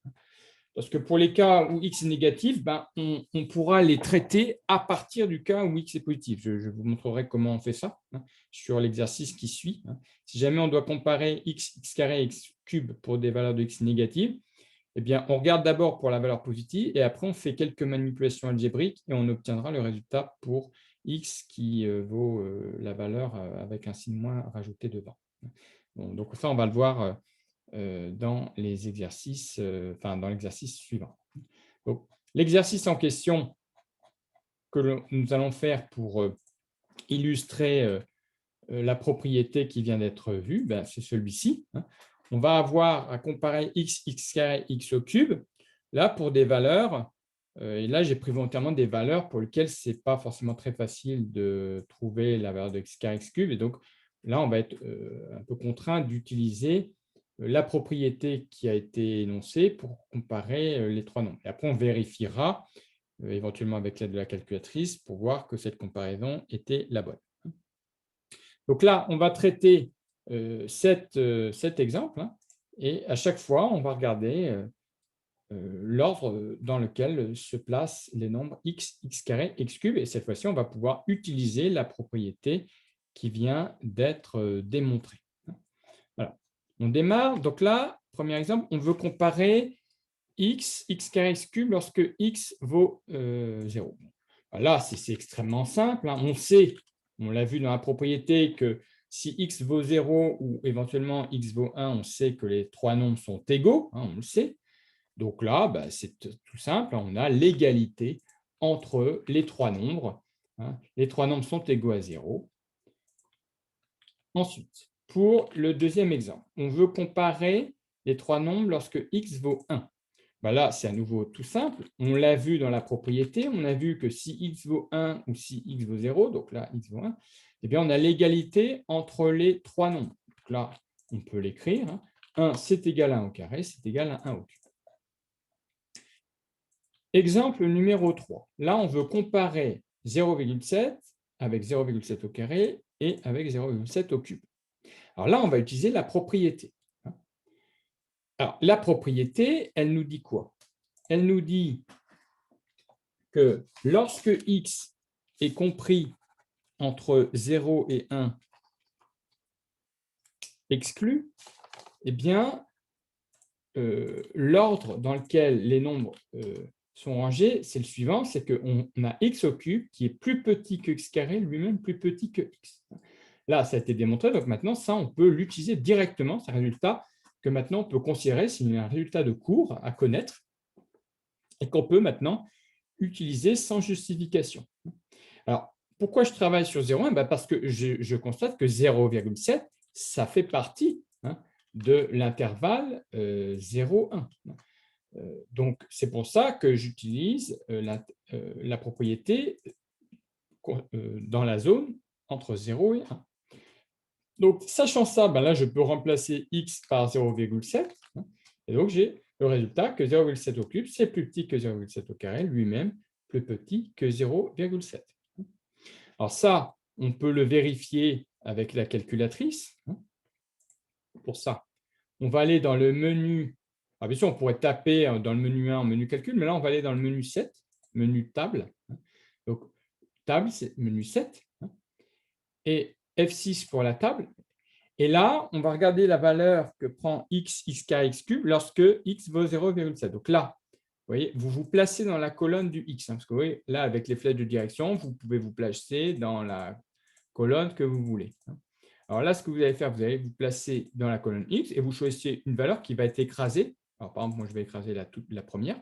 Parce que pour les cas où x est négatif, on pourra les traiter à partir du cas où x est positif. Je vous montrerai comment on fait ça sur l'exercice qui suit. Si jamais on doit comparer x, x carré et x cube pour des valeurs de x négatives, eh bien, on regarde d'abord pour la valeur positive et après on fait quelques manipulations algébriques et on obtiendra le résultat pour x qui vaut la valeur avec un signe moins rajouté devant. Bon, donc ça, on va le voir dans les exercices, dans l'exercice suivant. L'exercice en question que nous allons faire pour illustrer la propriété qui vient d'être vue, c'est celui-ci. On va avoir à comparer x, x carré, x au cube, là pour des valeurs, et là j'ai pris volontairement des valeurs pour lesquelles ce n'est pas forcément très facile de trouver la valeur de x carré, x cube, et donc là on va être un peu contraint d'utiliser la propriété qui a été énoncée pour comparer les trois nombres. Et après on vérifiera éventuellement avec l'aide de la calculatrice pour voir que cette comparaison était la bonne. Donc là, on va traiter cet exemple, hein, et à chaque fois, on va regarder l'ordre dans lequel se placent les nombres x, x carré, x cube, et cette fois-ci, on va pouvoir utiliser la propriété qui vient d'être démontrée. Voilà. On démarre. Donc là, premier exemple, on veut comparer x, x carré, x cube lorsque x vaut 0. Là, c'est extrêmement simple, hein. On sait, on l'a vu dans la propriété, que si x vaut 0 ou éventuellement x vaut 1, on sait que les trois nombres sont égaux, hein, on le sait. Donc là, c'est tout simple, on a l'égalité entre les trois nombres, hein. Les trois nombres sont égaux à 0. Ensuite, pour le deuxième exemple, on veut comparer les trois nombres lorsque x vaut 1. Là, c'est à nouveau tout simple. On l'a vu dans la propriété. On a vu que si x vaut 1 ou si x vaut 0, donc là, x vaut 1, eh bien, on a l'égalité entre les trois nombres. Donc là, on peut l'écrire, hein. 1, c'est égal à 1 au carré, c'est égal à 1 au cube. Exemple numéro 3. Là, on veut comparer 0,7 avec 0,7 au carré et avec 0,7 au cube. Alors là, on va utiliser la propriété. Alors, la propriété, elle nous dit quoi? Elle nous dit que lorsque x est compris entre 0 et 1 exclu, eh bien, l'ordre dans lequel les nombres sont rangés, c'est le suivant, c'est qu'on a x au cube qui est plus petit que x carré, lui-même plus petit que x. Là, ça a été démontré, donc maintenant, ça, on peut l'utiliser directement, c'est un résultat que maintenant, on peut considérer, c'est un résultat de cours à connaître et qu'on peut maintenant utiliser sans justification. Alors, pourquoi je travaille sur 0,1 ? Parce que je constate que 0,7, ça fait partie, hein, de l'intervalle 0,1. Donc, c'est pour ça que j'utilise la propriété dans la zone entre 0 et 1. Donc, sachant ça, là, je peux remplacer x par 0,7. Et donc, j'ai le résultat que 0,7 au cube, c'est plus petit que 0,7 au carré, lui-même plus petit que 0,7. Alors ça, on peut le vérifier avec la calculatrice. Pour ça, on va aller dans le menu. Alors bien sûr, on pourrait taper dans le menu 1, menu calcul, mais là, on va aller dans le menu 7, menu table. Donc, table, c'est menu 7. Et F6 pour la table. Et là, on va regarder la valeur que prend x, x carré, x cube lorsque x vaut 0,7. Donc là, vous voyez, vous vous placez dans la colonne du x. Parce que vous voyez, là, avec les flèches de direction, vous pouvez vous placer dans la colonne que vous voulez. Alors là, ce que vous allez faire, vous allez vous placer dans la colonne X et vous choisissez une valeur qui va être écrasée. Alors, par exemple, moi, je vais écraser la première,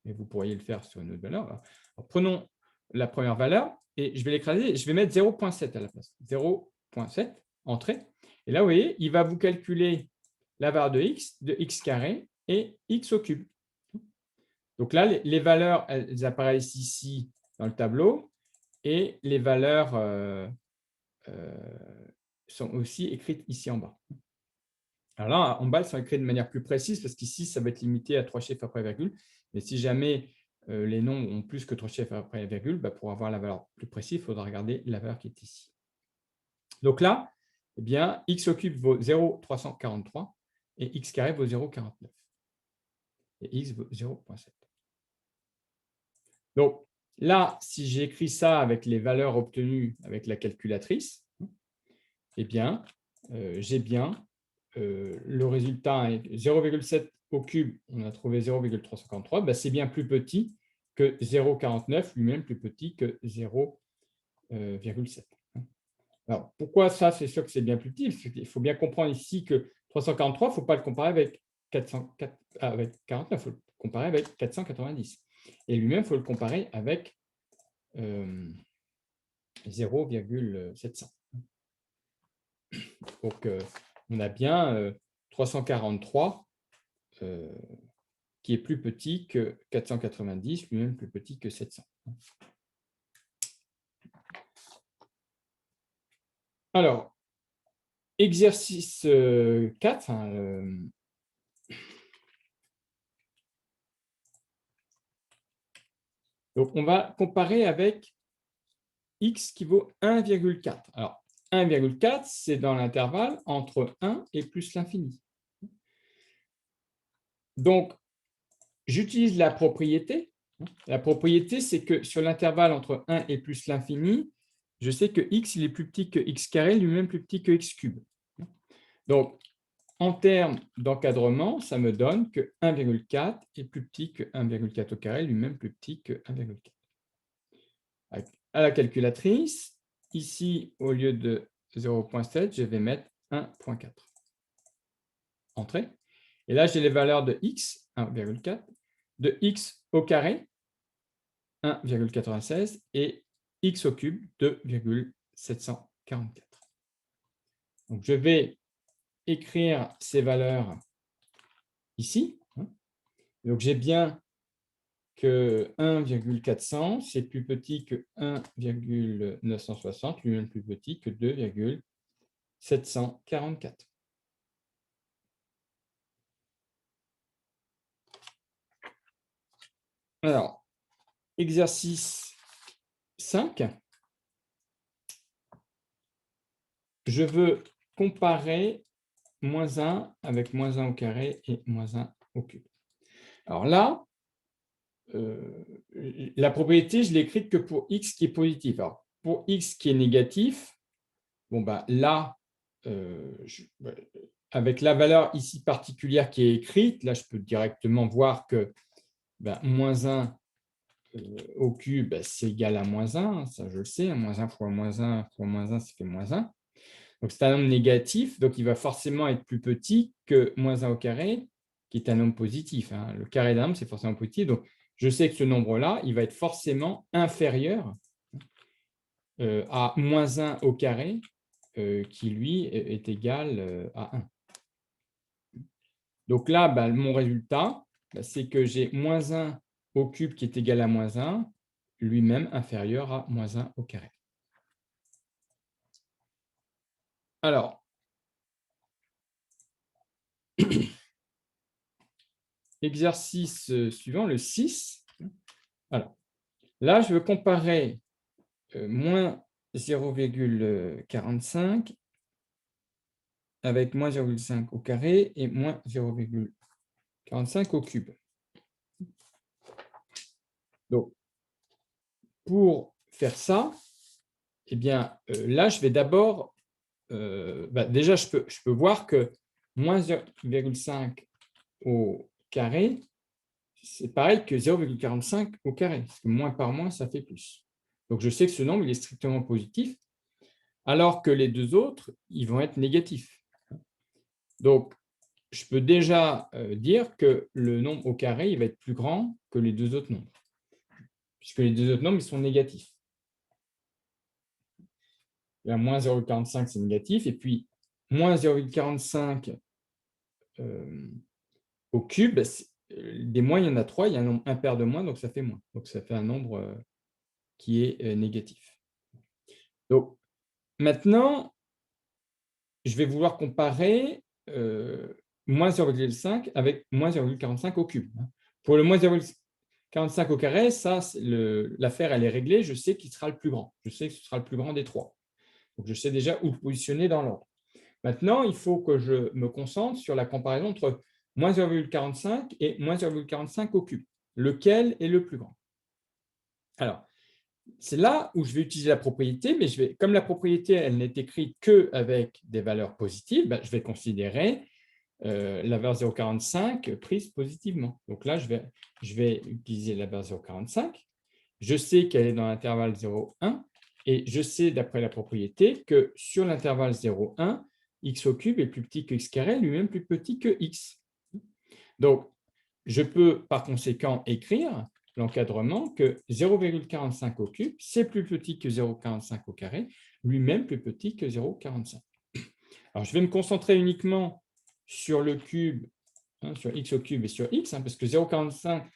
mais vous pourriez le faire sur une autre valeur. Alors, prenons la première valeur et je vais l'écraser. Je vais mettre 0,7 à la place. 0,7, entrée. Et là, vous voyez, il va vous calculer la valeur de x carré et x au cube. Donc là, les valeurs, elles apparaissent ici dans le tableau et les valeurs sont aussi écrites ici en bas. Alors là, en bas, elles sont écrites de manière plus précise parce qu'ici, ça va être limité à 3 chiffres après virgule. Mais si jamais les nombres ont plus que 3 chiffres après virgule, pour avoir la valeur plus précise, il faudra regarder la valeur qui est ici. Donc là, eh bien, x au cube vaut 0,343 et x carré vaut 0,49. Et x vaut 0,7. Donc là, si j'écris ça avec les valeurs obtenues avec la calculatrice, eh bien, j'ai bien le résultat est 0,7 au cube, on a trouvé 0,353, c'est bien plus petit que 0,49, lui-même plus petit que 0,7. Alors, pourquoi ça, c'est sûr que c'est bien plus petit? Il faut bien comprendre ici que 343, il ne faut pas le comparer avec 49, il faut le comparer avec 490. Et lui-même, il faut le comparer avec 0,700. Donc, on a bien 343 qui est plus petit que 490, lui-même plus petit que 700. Alors, exercice 4. Donc, on va comparer avec x qui vaut 1,4. Alors, 1,4, c'est dans l'intervalle entre 1 et plus l'infini. Donc, j'utilise la propriété. La propriété, c'est que sur l'intervalle entre 1 et plus l'infini, je sais que x il est plus petit que x carré, lui-même plus petit que x cube. Donc, en termes d'encadrement, ça me donne que 1,4 est plus petit que 1,4 au carré, lui-même plus petit que 1,4. À la calculatrice, ici, au lieu de 0,7, je vais mettre 1,4. Entrée. Et là, j'ai les valeurs de x, 1,4, de x au carré, 1,96, et x au cube, 2,744. Donc, je vais écrire ces valeurs ici. Donc, j'ai bien que 1,400, c'est plus petit que 1,960, lui-même plus petit que 2,744. Alors, exercice 5. Je veux comparer moins 1 avec moins 1 au carré et moins 1 au cube. Alors là, la propriété, je l'ai écrite que pour x qui est positif. Alors, pour x qui est négatif, bon, bah, là, avec la valeur ici particulière qui est écrite, là, je peux directement voir que moins 1 au cube, c'est égal à moins 1, ça je le sais, moins 1 fois moins 1 fois moins 1, ça fait moins 1. Donc, c'est un nombre négatif, donc il va forcément être plus petit que moins 1 au carré, qui est un nombre positif. Le carré d'un nombre, c'est forcément positif. Donc, je sais que ce nombre-là, il va être forcément inférieur à moins 1 au carré, qui, lui, est égal à 1. Donc là, mon résultat, c'est que j'ai moins 1 au cube qui est égal à moins 1, lui-même inférieur à moins 1 au carré. Alors, exercice suivant, le 6. Alors, là, je veux comparer moins 0,45 avec moins 0,5 au carré et moins 0,45 au cube. Donc, pour faire ça, eh bien, là, je vais d'abord... déjà, je peux voir que moins 0,5 au carré, c'est pareil que 0,45 au carré. Parce que moins par moins, ça fait plus. Donc, je sais que ce nombre il est strictement positif, alors que les deux autres, ils vont être négatifs. Donc, je peux déjà dire que le nombre au carré, il va être plus grand que les deux autres nombres, puisque les deux autres nombres, ils sont négatifs. Là, moins 0,45, c'est négatif, et puis moins 0,45 au cube, des moins, il y en a 3, il y a un nombre impair de moins, donc ça fait moins. Donc, ça fait un nombre qui est négatif. Donc, maintenant, je vais vouloir comparer moins 0,5 avec moins 0,45 au cube. Pour le moins 0,45 au carré, ça, l'affaire, elle est réglée. Je sais qu'il sera le plus grand. Je sais que ce sera le plus grand des trois. Donc, je sais déjà où le positionner dans l'ordre. Maintenant, il faut que je me concentre sur la comparaison entre moins 0,45 et moins 0,45 au cube. Lequel est le plus grand? Alors, c'est là où je vais utiliser la propriété, mais comme la propriété, elle n'est écrite qu'avec des valeurs positives, je vais considérer la valeur 0,45 prise positivement. Donc là, je vais utiliser la valeur 0,45. Je sais qu'elle est dans l'intervalle 0,1 et je sais, d'après la propriété, que sur l'intervalle 0,1, x au cube est plus petit que x carré, lui-même plus petit que x. Donc, je peux par conséquent écrire l'encadrement que 0,45 au cube, c'est plus petit que 0,45 au carré, lui-même plus petit que 0,45. Alors, je vais me concentrer uniquement sur le cube, sur x au cube et sur x, parce que 0,45,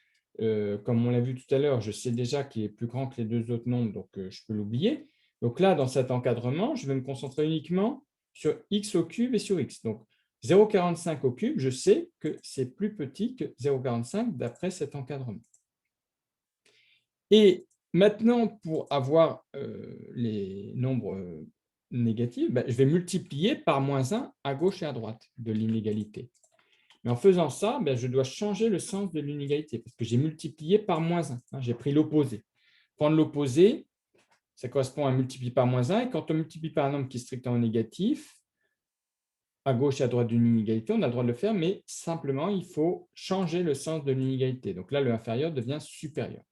comme on l'a vu tout à l'heure, je sais déjà qu'il est plus grand que les deux autres nombres, donc je peux l'oublier. Donc là, dans cet encadrement, je vais me concentrer uniquement sur x au cube et sur x. Donc, 0,45 au cube, je sais que c'est plus petit que 0,45 d'après cet encadrement. Et maintenant, pour avoir les nombres négative, ben, je vais multiplier par moins 1 à gauche et à droite de l'inégalité. Mais en faisant ça, ben, je dois changer le sens de l'inégalité parce que j'ai multiplié par moins 1. Hein, j'ai pris l'opposé. Prendre l'opposé, ça correspond à multiplier par moins 1. Et quand on multiplie par un nombre qui est strictement négatif, à gauche et à droite d'une inégalité, on a le droit de le faire, mais simplement, il faut changer le sens de l'inégalité. Donc là, le inférieur devient supérieur.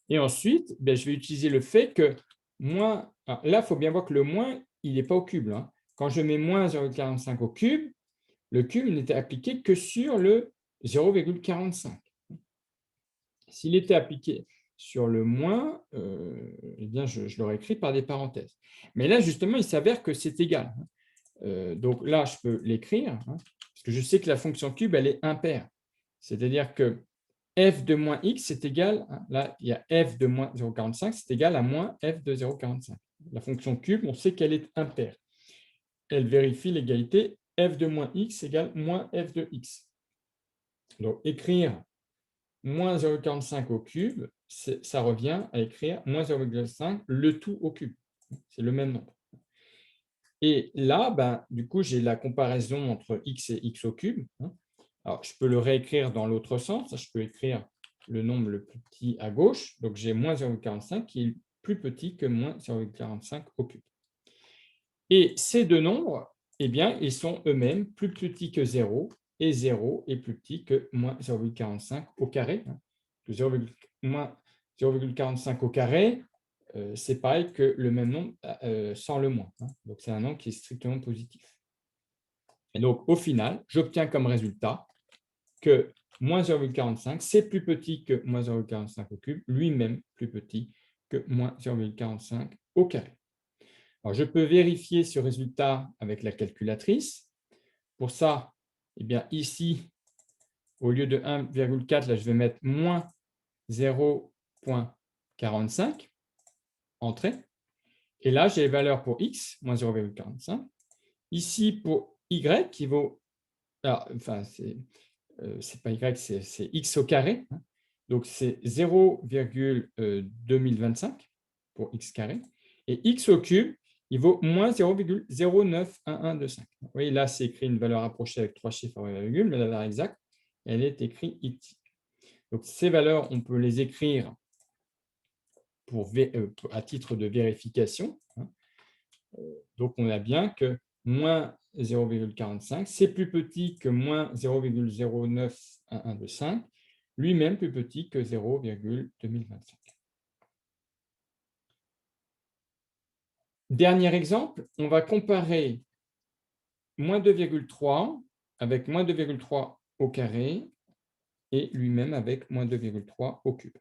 Et ensuite, ben, je vais utiliser le fait que moins… Alors là, il faut bien voir que le moins, il n'est pas au cube. Hein. Quand je mets moins 0,45 au cube, le cube n'était appliqué que sur le 0,45. S'il était appliqué sur le moins, eh bien, je l'aurais écrit par des parenthèses. Mais là, justement, il s'avère que c'est égal. Donc là, je peux l'écrire, hein, parce que je sais que la fonction cube, elle est impaire. C'est-à-dire que f de moins x, c'est égal, hein, là, il y a f de moins 0,45, c'est égal à moins f de 0,45. La fonction cube, on sait qu'elle est impaire. Elle vérifie l'égalité f de moins x égale moins f de x. Donc, écrire moins 0,45 au cube, ça revient à écrire moins 0,5 le tout au cube. C'est le même nombre. Et là, ben, du coup, j'ai la comparaison entre x et x au cube. Alors, je peux le réécrire dans l'autre sens. Je peux écrire le nombre le plus petit à gauche. Donc, j'ai moins 0,45 qui est plus petit que moins 0,45 au cube. Et ces deux nombres, eh bien, ils sont eux-mêmes plus petits que 0 et 0 est plus petit que moins 0,45 au carré. Moins 0,45 au carré, c'est pareil que le même nombre sans le moins. Donc, c'est un nombre qui est strictement positif. Et donc, au final, j'obtiens comme résultat que moins 0,45, c'est plus petit que moins 0,45 au cube, lui-même plus petit que moins 0,45 au carré. Alors, je peux vérifier ce résultat avec la calculatrice. Pour ça, eh bien, ici, au lieu de 1,4, là, je vais mettre moins 0,45, entrée. Et là, j'ai les valeurs pour x, moins 0,45. Ici, pour y, qui vaut… Alors, enfin, c'est pas y, c'est x au carré. Hein. Donc, c'est 0,2025 pour x carré. Et x au cube, il vaut moins 0,091125. Vous voyez, là, c'est écrit une valeur approchée avec 3 chiffres avant la virgule, mais la valeur exacte, elle est écrite ici. Donc, ces valeurs, on peut les écrire à titre de vérification. Hein. Donc, on a bien que moins 0,45, c'est plus petit que moins 0,091125, lui-même plus petit que 0,2025. Dernier exemple, on va comparer moins 2,3 avec moins 2,3 au carré et lui-même avec moins 2,3 au cube.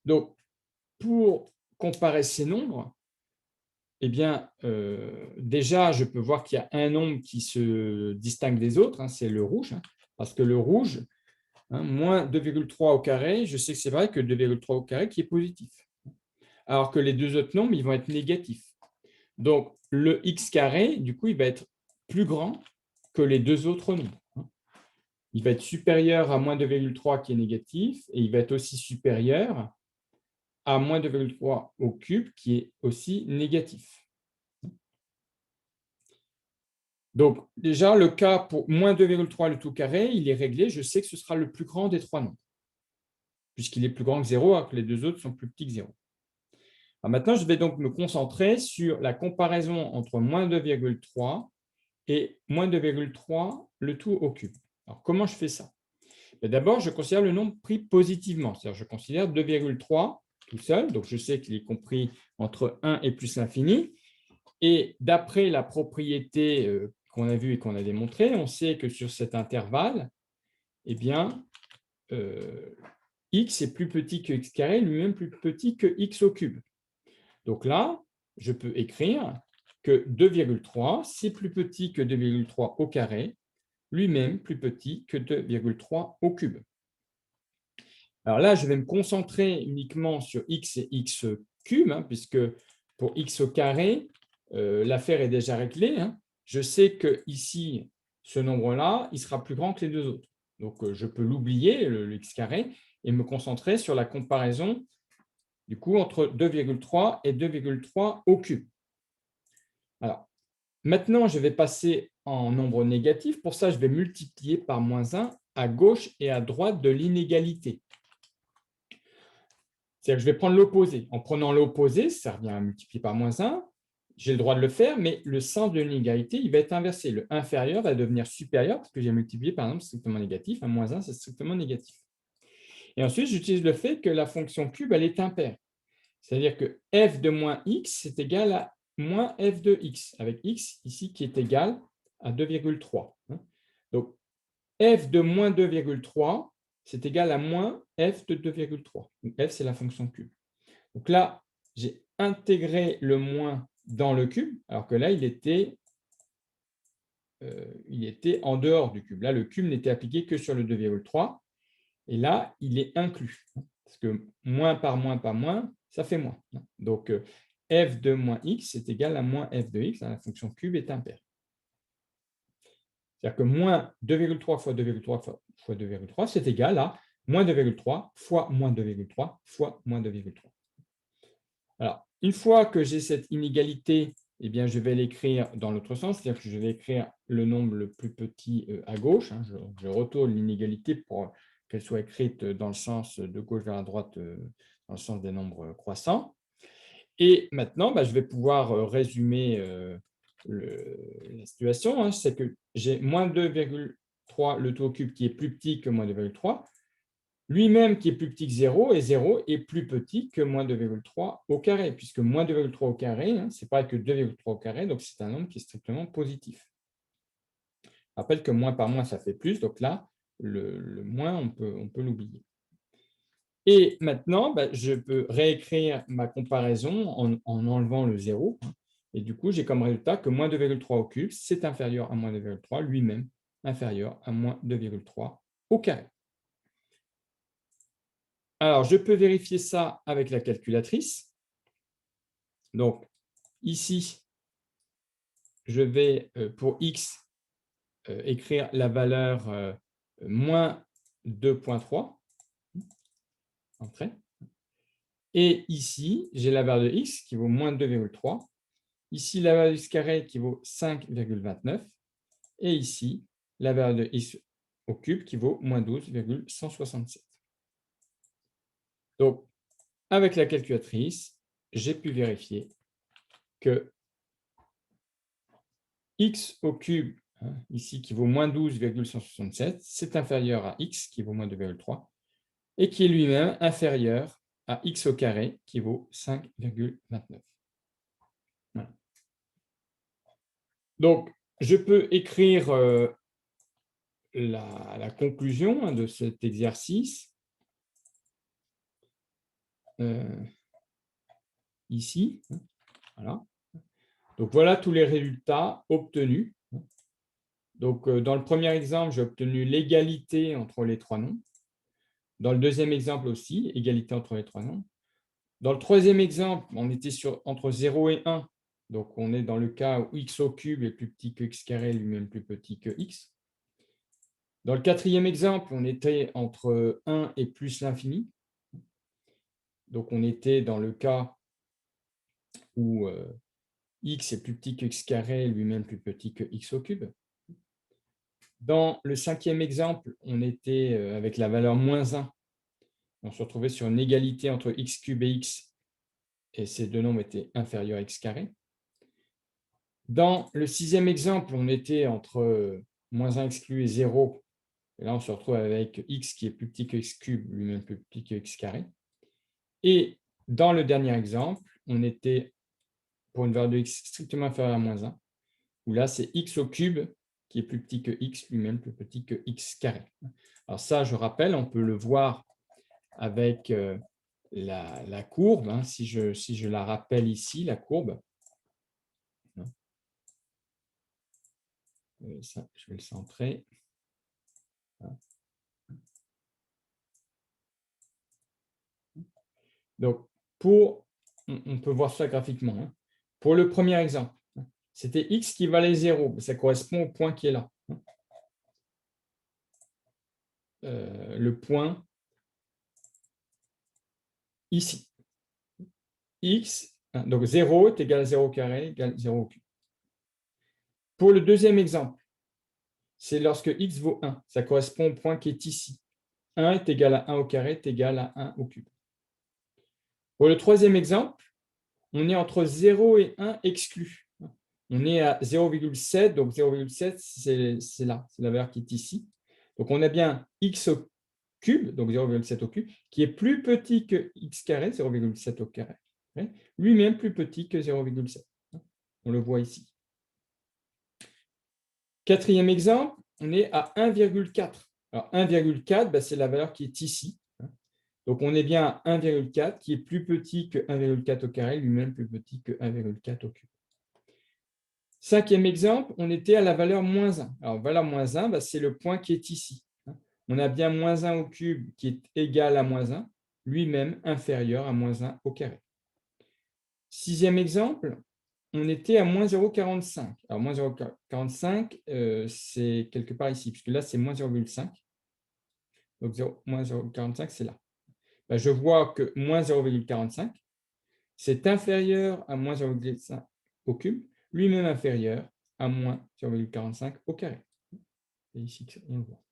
Donc, pour comparer ces nombres, eh bien, déjà, je peux voir qu'il y a un nombre qui se distingue des autres, hein, c'est le rouge, hein, parce que le rouge, hein, moins 2,3 au carré, je sais que c'est vrai que 2,3 au carré qui est positif. Alors que les deux autres nombres, ils vont être négatifs. Donc, le x carré, du coup, il va être plus grand que les deux autres nombres. Il va être supérieur à moins 2,3 qui est négatif, et il va être aussi supérieur à moins 2,3 au cube qui est aussi négatif. Donc, déjà, le cas pour moins 2,3 le tout carré, il est réglé. Je sais que ce sera le plus grand des trois nombres, puisqu'il est plus grand que 0, alors que les deux autres sont plus petits que 0. Alors maintenant, je vais donc me concentrer sur la comparaison entre moins 2,3 et moins 2,3 le tout au cube. Alors, comment je fais ça? D'abord, je considère le nombre pris positivement, c'est-à-dire je considère 2,3 tout seul, donc je sais qu'il est compris entre 1 et plus l'infini. Et d'après la propriété qu'on a vue et qu'on a démontrée, on sait que sur cet intervalle, eh bien, x est plus petit que x carré, lui-même plus petit que x au cube. Donc là, je peux écrire que 2,3, c'est plus petit que 2,3 au carré, lui-même plus petit que 2,3 au cube. Alors là, je vais me concentrer uniquement sur x et x cube, hein, puisque pour x au carré, l'affaire est déjà réglée. Hein. Je sais que ici, ce nombre-là, il sera plus grand que les deux autres. Donc, je peux l'oublier, le x carré, et me concentrer sur la comparaison du coup, entre 2,3 et 2,3 au cube. Alors, maintenant, je vais passer en nombre négatif. Pour ça, je vais multiplier par moins 1 à gauche et à droite de l'inégalité. C'est-à-dire que je vais prendre l'opposé. En prenant l'opposé, ça revient à multiplier par moins 1. J'ai le droit de le faire, mais le sens de l'inégalité, il va être inversé. Le inférieur va devenir supérieur parce que j'ai multiplié par exemple strictement négatif. Un moins 1, c'est strictement négatif. Et ensuite, j'utilise le fait que la fonction cube, elle est impaire. C'est-à-dire que f de moins x, c'est égal à moins f de x, avec x ici qui est égal à 2,3. Donc, f de moins 2,3, c'est égal à moins f de 2,3. F, c'est la fonction cube. Donc là, j'ai intégré le moins dans le cube, alors que là, il était en dehors du cube. Là, le cube n'était appliqué que sur le 2,3. Et là, il est inclus. Parce que moins par moins, ça fait moins. Donc, f de moins x est égal à moins f de x. La fonction cube est impaire. C'est-à-dire que moins 2,3 fois 2,3 fois 2,3, c'est égal à moins 2,3 fois moins 2,3 fois moins 2,3. Alors, une fois que j'ai cette inégalité, eh bien, je vais l'écrire dans l'autre sens, c'est-à-dire que je vais écrire le nombre le plus petit à gauche. Je retourne l'inégalité pour qu'elle soit écrite dans le sens de gauche vers la droite, dans le sens des nombres croissants. Et maintenant, je vais pouvoir résumer la situation. C'est que j'ai moins 2,3 le tout au cube qui est plus petit que moins 2,3. Lui-même qui est plus petit que 0, et 0 est plus petit que moins 2,3 au carré, puisque moins 2,3 au carré, c'est pareil que 2,3 au carré, donc c'est un nombre qui est strictement positif. Je rappelle que moins par moins, ça fait plus, donc là, le moins, on peut l'oublier. Et maintenant, je peux réécrire ma comparaison en enlevant le 0, et du coup, j'ai comme résultat que moins 2,3 au cube, c'est inférieur à moins 2,3, lui-même inférieur à moins 2,3 au carré. Alors, je peux vérifier ça avec la calculatrice. Donc, ici, je vais, pour x, écrire la valeur moins 2,3. Entrée. Et ici, j'ai la valeur de x qui vaut moins 2,3. Ici, la valeur de x carré qui vaut 5,29. Et ici, la valeur de x au cube qui vaut moins 12,167. Donc, avec la calculatrice, j'ai pu vérifier que x au cube, ici, qui vaut moins 12,167, c'est inférieur à x, qui vaut moins 2,3, et qui est lui-même inférieur à x au carré, qui vaut 5,29. Voilà. Donc, je peux écrire la conclusion de cet exercice ici. Voilà. Donc, voilà tous les résultats obtenus. Donc, dans le premier exemple, j'ai obtenu l'égalité entre les trois nombres. Dans le deuxième exemple aussi, égalité entre les trois nombres. Dans le troisième exemple, on était entre 0 et 1. Donc, on est dans le cas où x au cube est plus petit que x carré, lui-même plus petit que x. Dans le quatrième exemple, on était entre 1 et plus l'infini. Donc, on était dans le cas où x est plus petit que x carré, lui-même plus petit que x au cube. Dans le cinquième exemple, on était avec la valeur moins 1. On se retrouvait sur une égalité entre x cube et x, et ces deux nombres étaient inférieurs à x carré. Dans le sixième exemple, on était entre moins 1 exclu et 0. Et là, on se retrouve avec x qui est plus petit que x cube, lui-même plus petit que x carré. Et dans le dernier exemple, on était pour une valeur de x strictement inférieure à moins 1, où là, c'est x au cube qui est plus petit que x, lui-même plus petit que x carré. Alors ça, je rappelle, on peut le voir avec la courbe. Si je la rappelle ici, la courbe, ça, je vais le centrer. Donc, on peut voir ça graphiquement. Pour le premier exemple, c'était x qui valait 0. Ça correspond au point qui est là. Le point ici. x, hein, donc 0 est égal à 0 au carré égale 0 au cube. Pour le deuxième exemple, c'est lorsque x vaut 1. Ça correspond au point qui est ici. 1 est égal à 1 au carré est égal à 1 au cube. Pour le troisième exemple, on est entre 0 et 1 exclus. On est à 0,7, donc 0,7, c'est là, c'est la valeur qui est ici. Donc on a bien x au cube, donc 0,7 au cube, qui est plus petit que x carré, 0,7 au carré, lui-même plus petit que 0,7. On le voit ici. Quatrième exemple, on est à 1,4. Alors 1,4, c'est la valeur qui est ici. Donc on est bien à 1,4 qui est plus petit que 1,4 au carré, lui-même plus petit que 1,4 au cube. Cinquième exemple, on était à la valeur moins 1. Alors valeur moins 1, c'est le point qui est ici. On a bien moins 1 au cube qui est égal à moins 1, lui-même inférieur à moins 1 au carré. Sixième exemple, on était à moins 0,45. Alors, moins 0,45, c'est quelque part ici, puisque là, c'est moins 0,5. Donc, moins 0,45, c'est là. Je vois que moins 0,45, c'est inférieur à moins 0,5 au cube, lui-même inférieur à moins 0,45 au carré. Et ici, on le voit.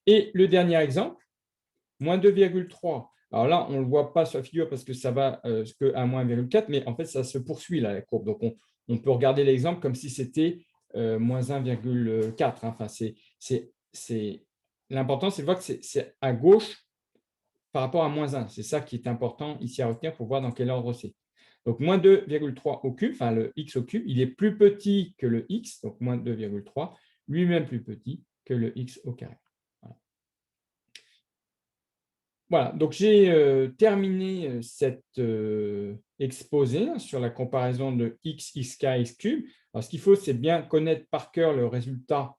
Et le dernier exemple, moins 2,3. Alors là, on ne le voit pas sur la figure parce que ça va à moins 1,4, mais en fait, ça se poursuit, là, la courbe. Donc, on peut regarder l'exemple comme si c'était moins 1,4. Enfin, l'important, c'est de voir que c'est à gauche par rapport à moins 1. C'est ça qui est important ici à retenir pour voir dans quel ordre c'est. Donc, moins 2,3 au cube, enfin le x au cube, il est plus petit que le x, donc moins 2,3, lui-même plus petit que le x au carré. Voilà, donc j'ai terminé cet exposé sur la comparaison de x, xk, x cube. Alors, ce qu'il faut, c'est bien connaître par cœur le résultat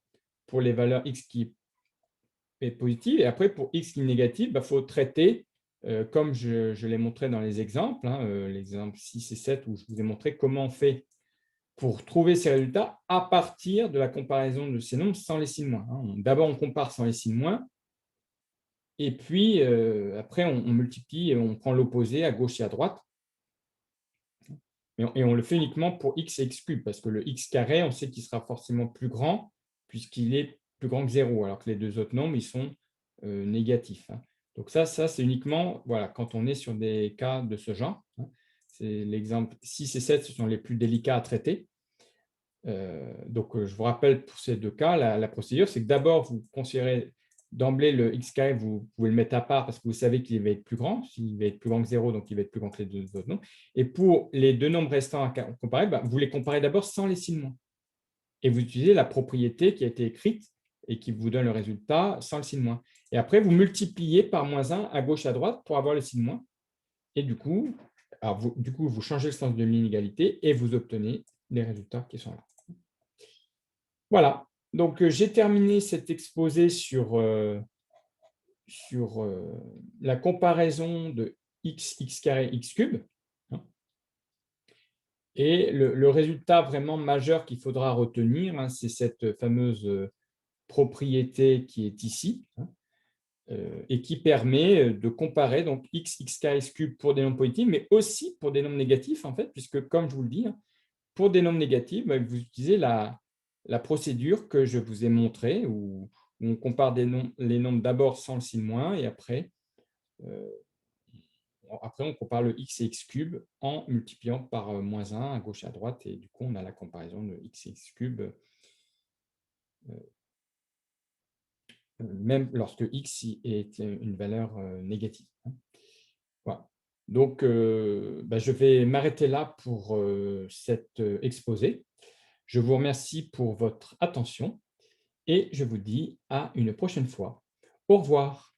pour les valeurs x qui est positive. Et après, pour x qui est négative, il faut traiter, comme je l'ai montré dans les exemples, l'exemple 6 et 7, où je vous ai montré comment on fait pour trouver ces résultats à partir de la comparaison de ces nombres sans les signes moins. D'abord, on compare sans les signes moins. Et puis, après, on multiplie et on prend l'opposé à gauche et à droite. Et on le fait uniquement pour x et x cube, parce que le x carré, on sait qu'il sera forcément plus grand, puisqu'il est plus grand que 0, alors que les deux autres nombres, ils sont négatifs. Donc ça c'est uniquement quand on est sur des cas de ce genre. C'est l'exemple 6 et 7, ce sont les plus délicats à traiter. Donc, je vous rappelle pour ces deux cas, la procédure, c'est que d'abord, vous considérez d'emblée le x carré, vous pouvez le mettre à part parce que vous savez qu'il va être plus grand. S'il va être plus grand que 0, donc il va être plus grand que les deux autres nombres. Et pour les deux nombres restants à comparer, vous les comparez d'abord sans les signes moins. Et vous utilisez la propriété qui a été écrite et qui vous donne le résultat sans le signe moins. Et après, vous multipliez par moins 1 à gauche et à droite pour avoir le signe moins. Et du coup, vous changez le sens de l'inégalité et vous obtenez les résultats qui sont là. Voilà, donc j'ai terminé cet exposé sur la comparaison de x, x carré, x cube. Et le résultat vraiment majeur qu'il faudra retenir, c'est cette fameuse propriété qui est ici, et qui permet de comparer donc x, x carré, x cube pour des nombres positifs, mais aussi pour des nombres négatifs, en fait, puisque comme je vous le dis, pour des nombres négatifs, vous utilisez la procédure que je vous ai montrée, où on compare les nombres d'abord sans le signe moins, et après on compare le x et x cube en multipliant par moins 1 à gauche et à droite, et du coup, on a la comparaison de x et x cube, même lorsque x est une valeur négative. Voilà. Donc, je vais m'arrêter là pour cet exposé. Je vous remercie pour votre attention et je vous dis à une prochaine fois. Au revoir.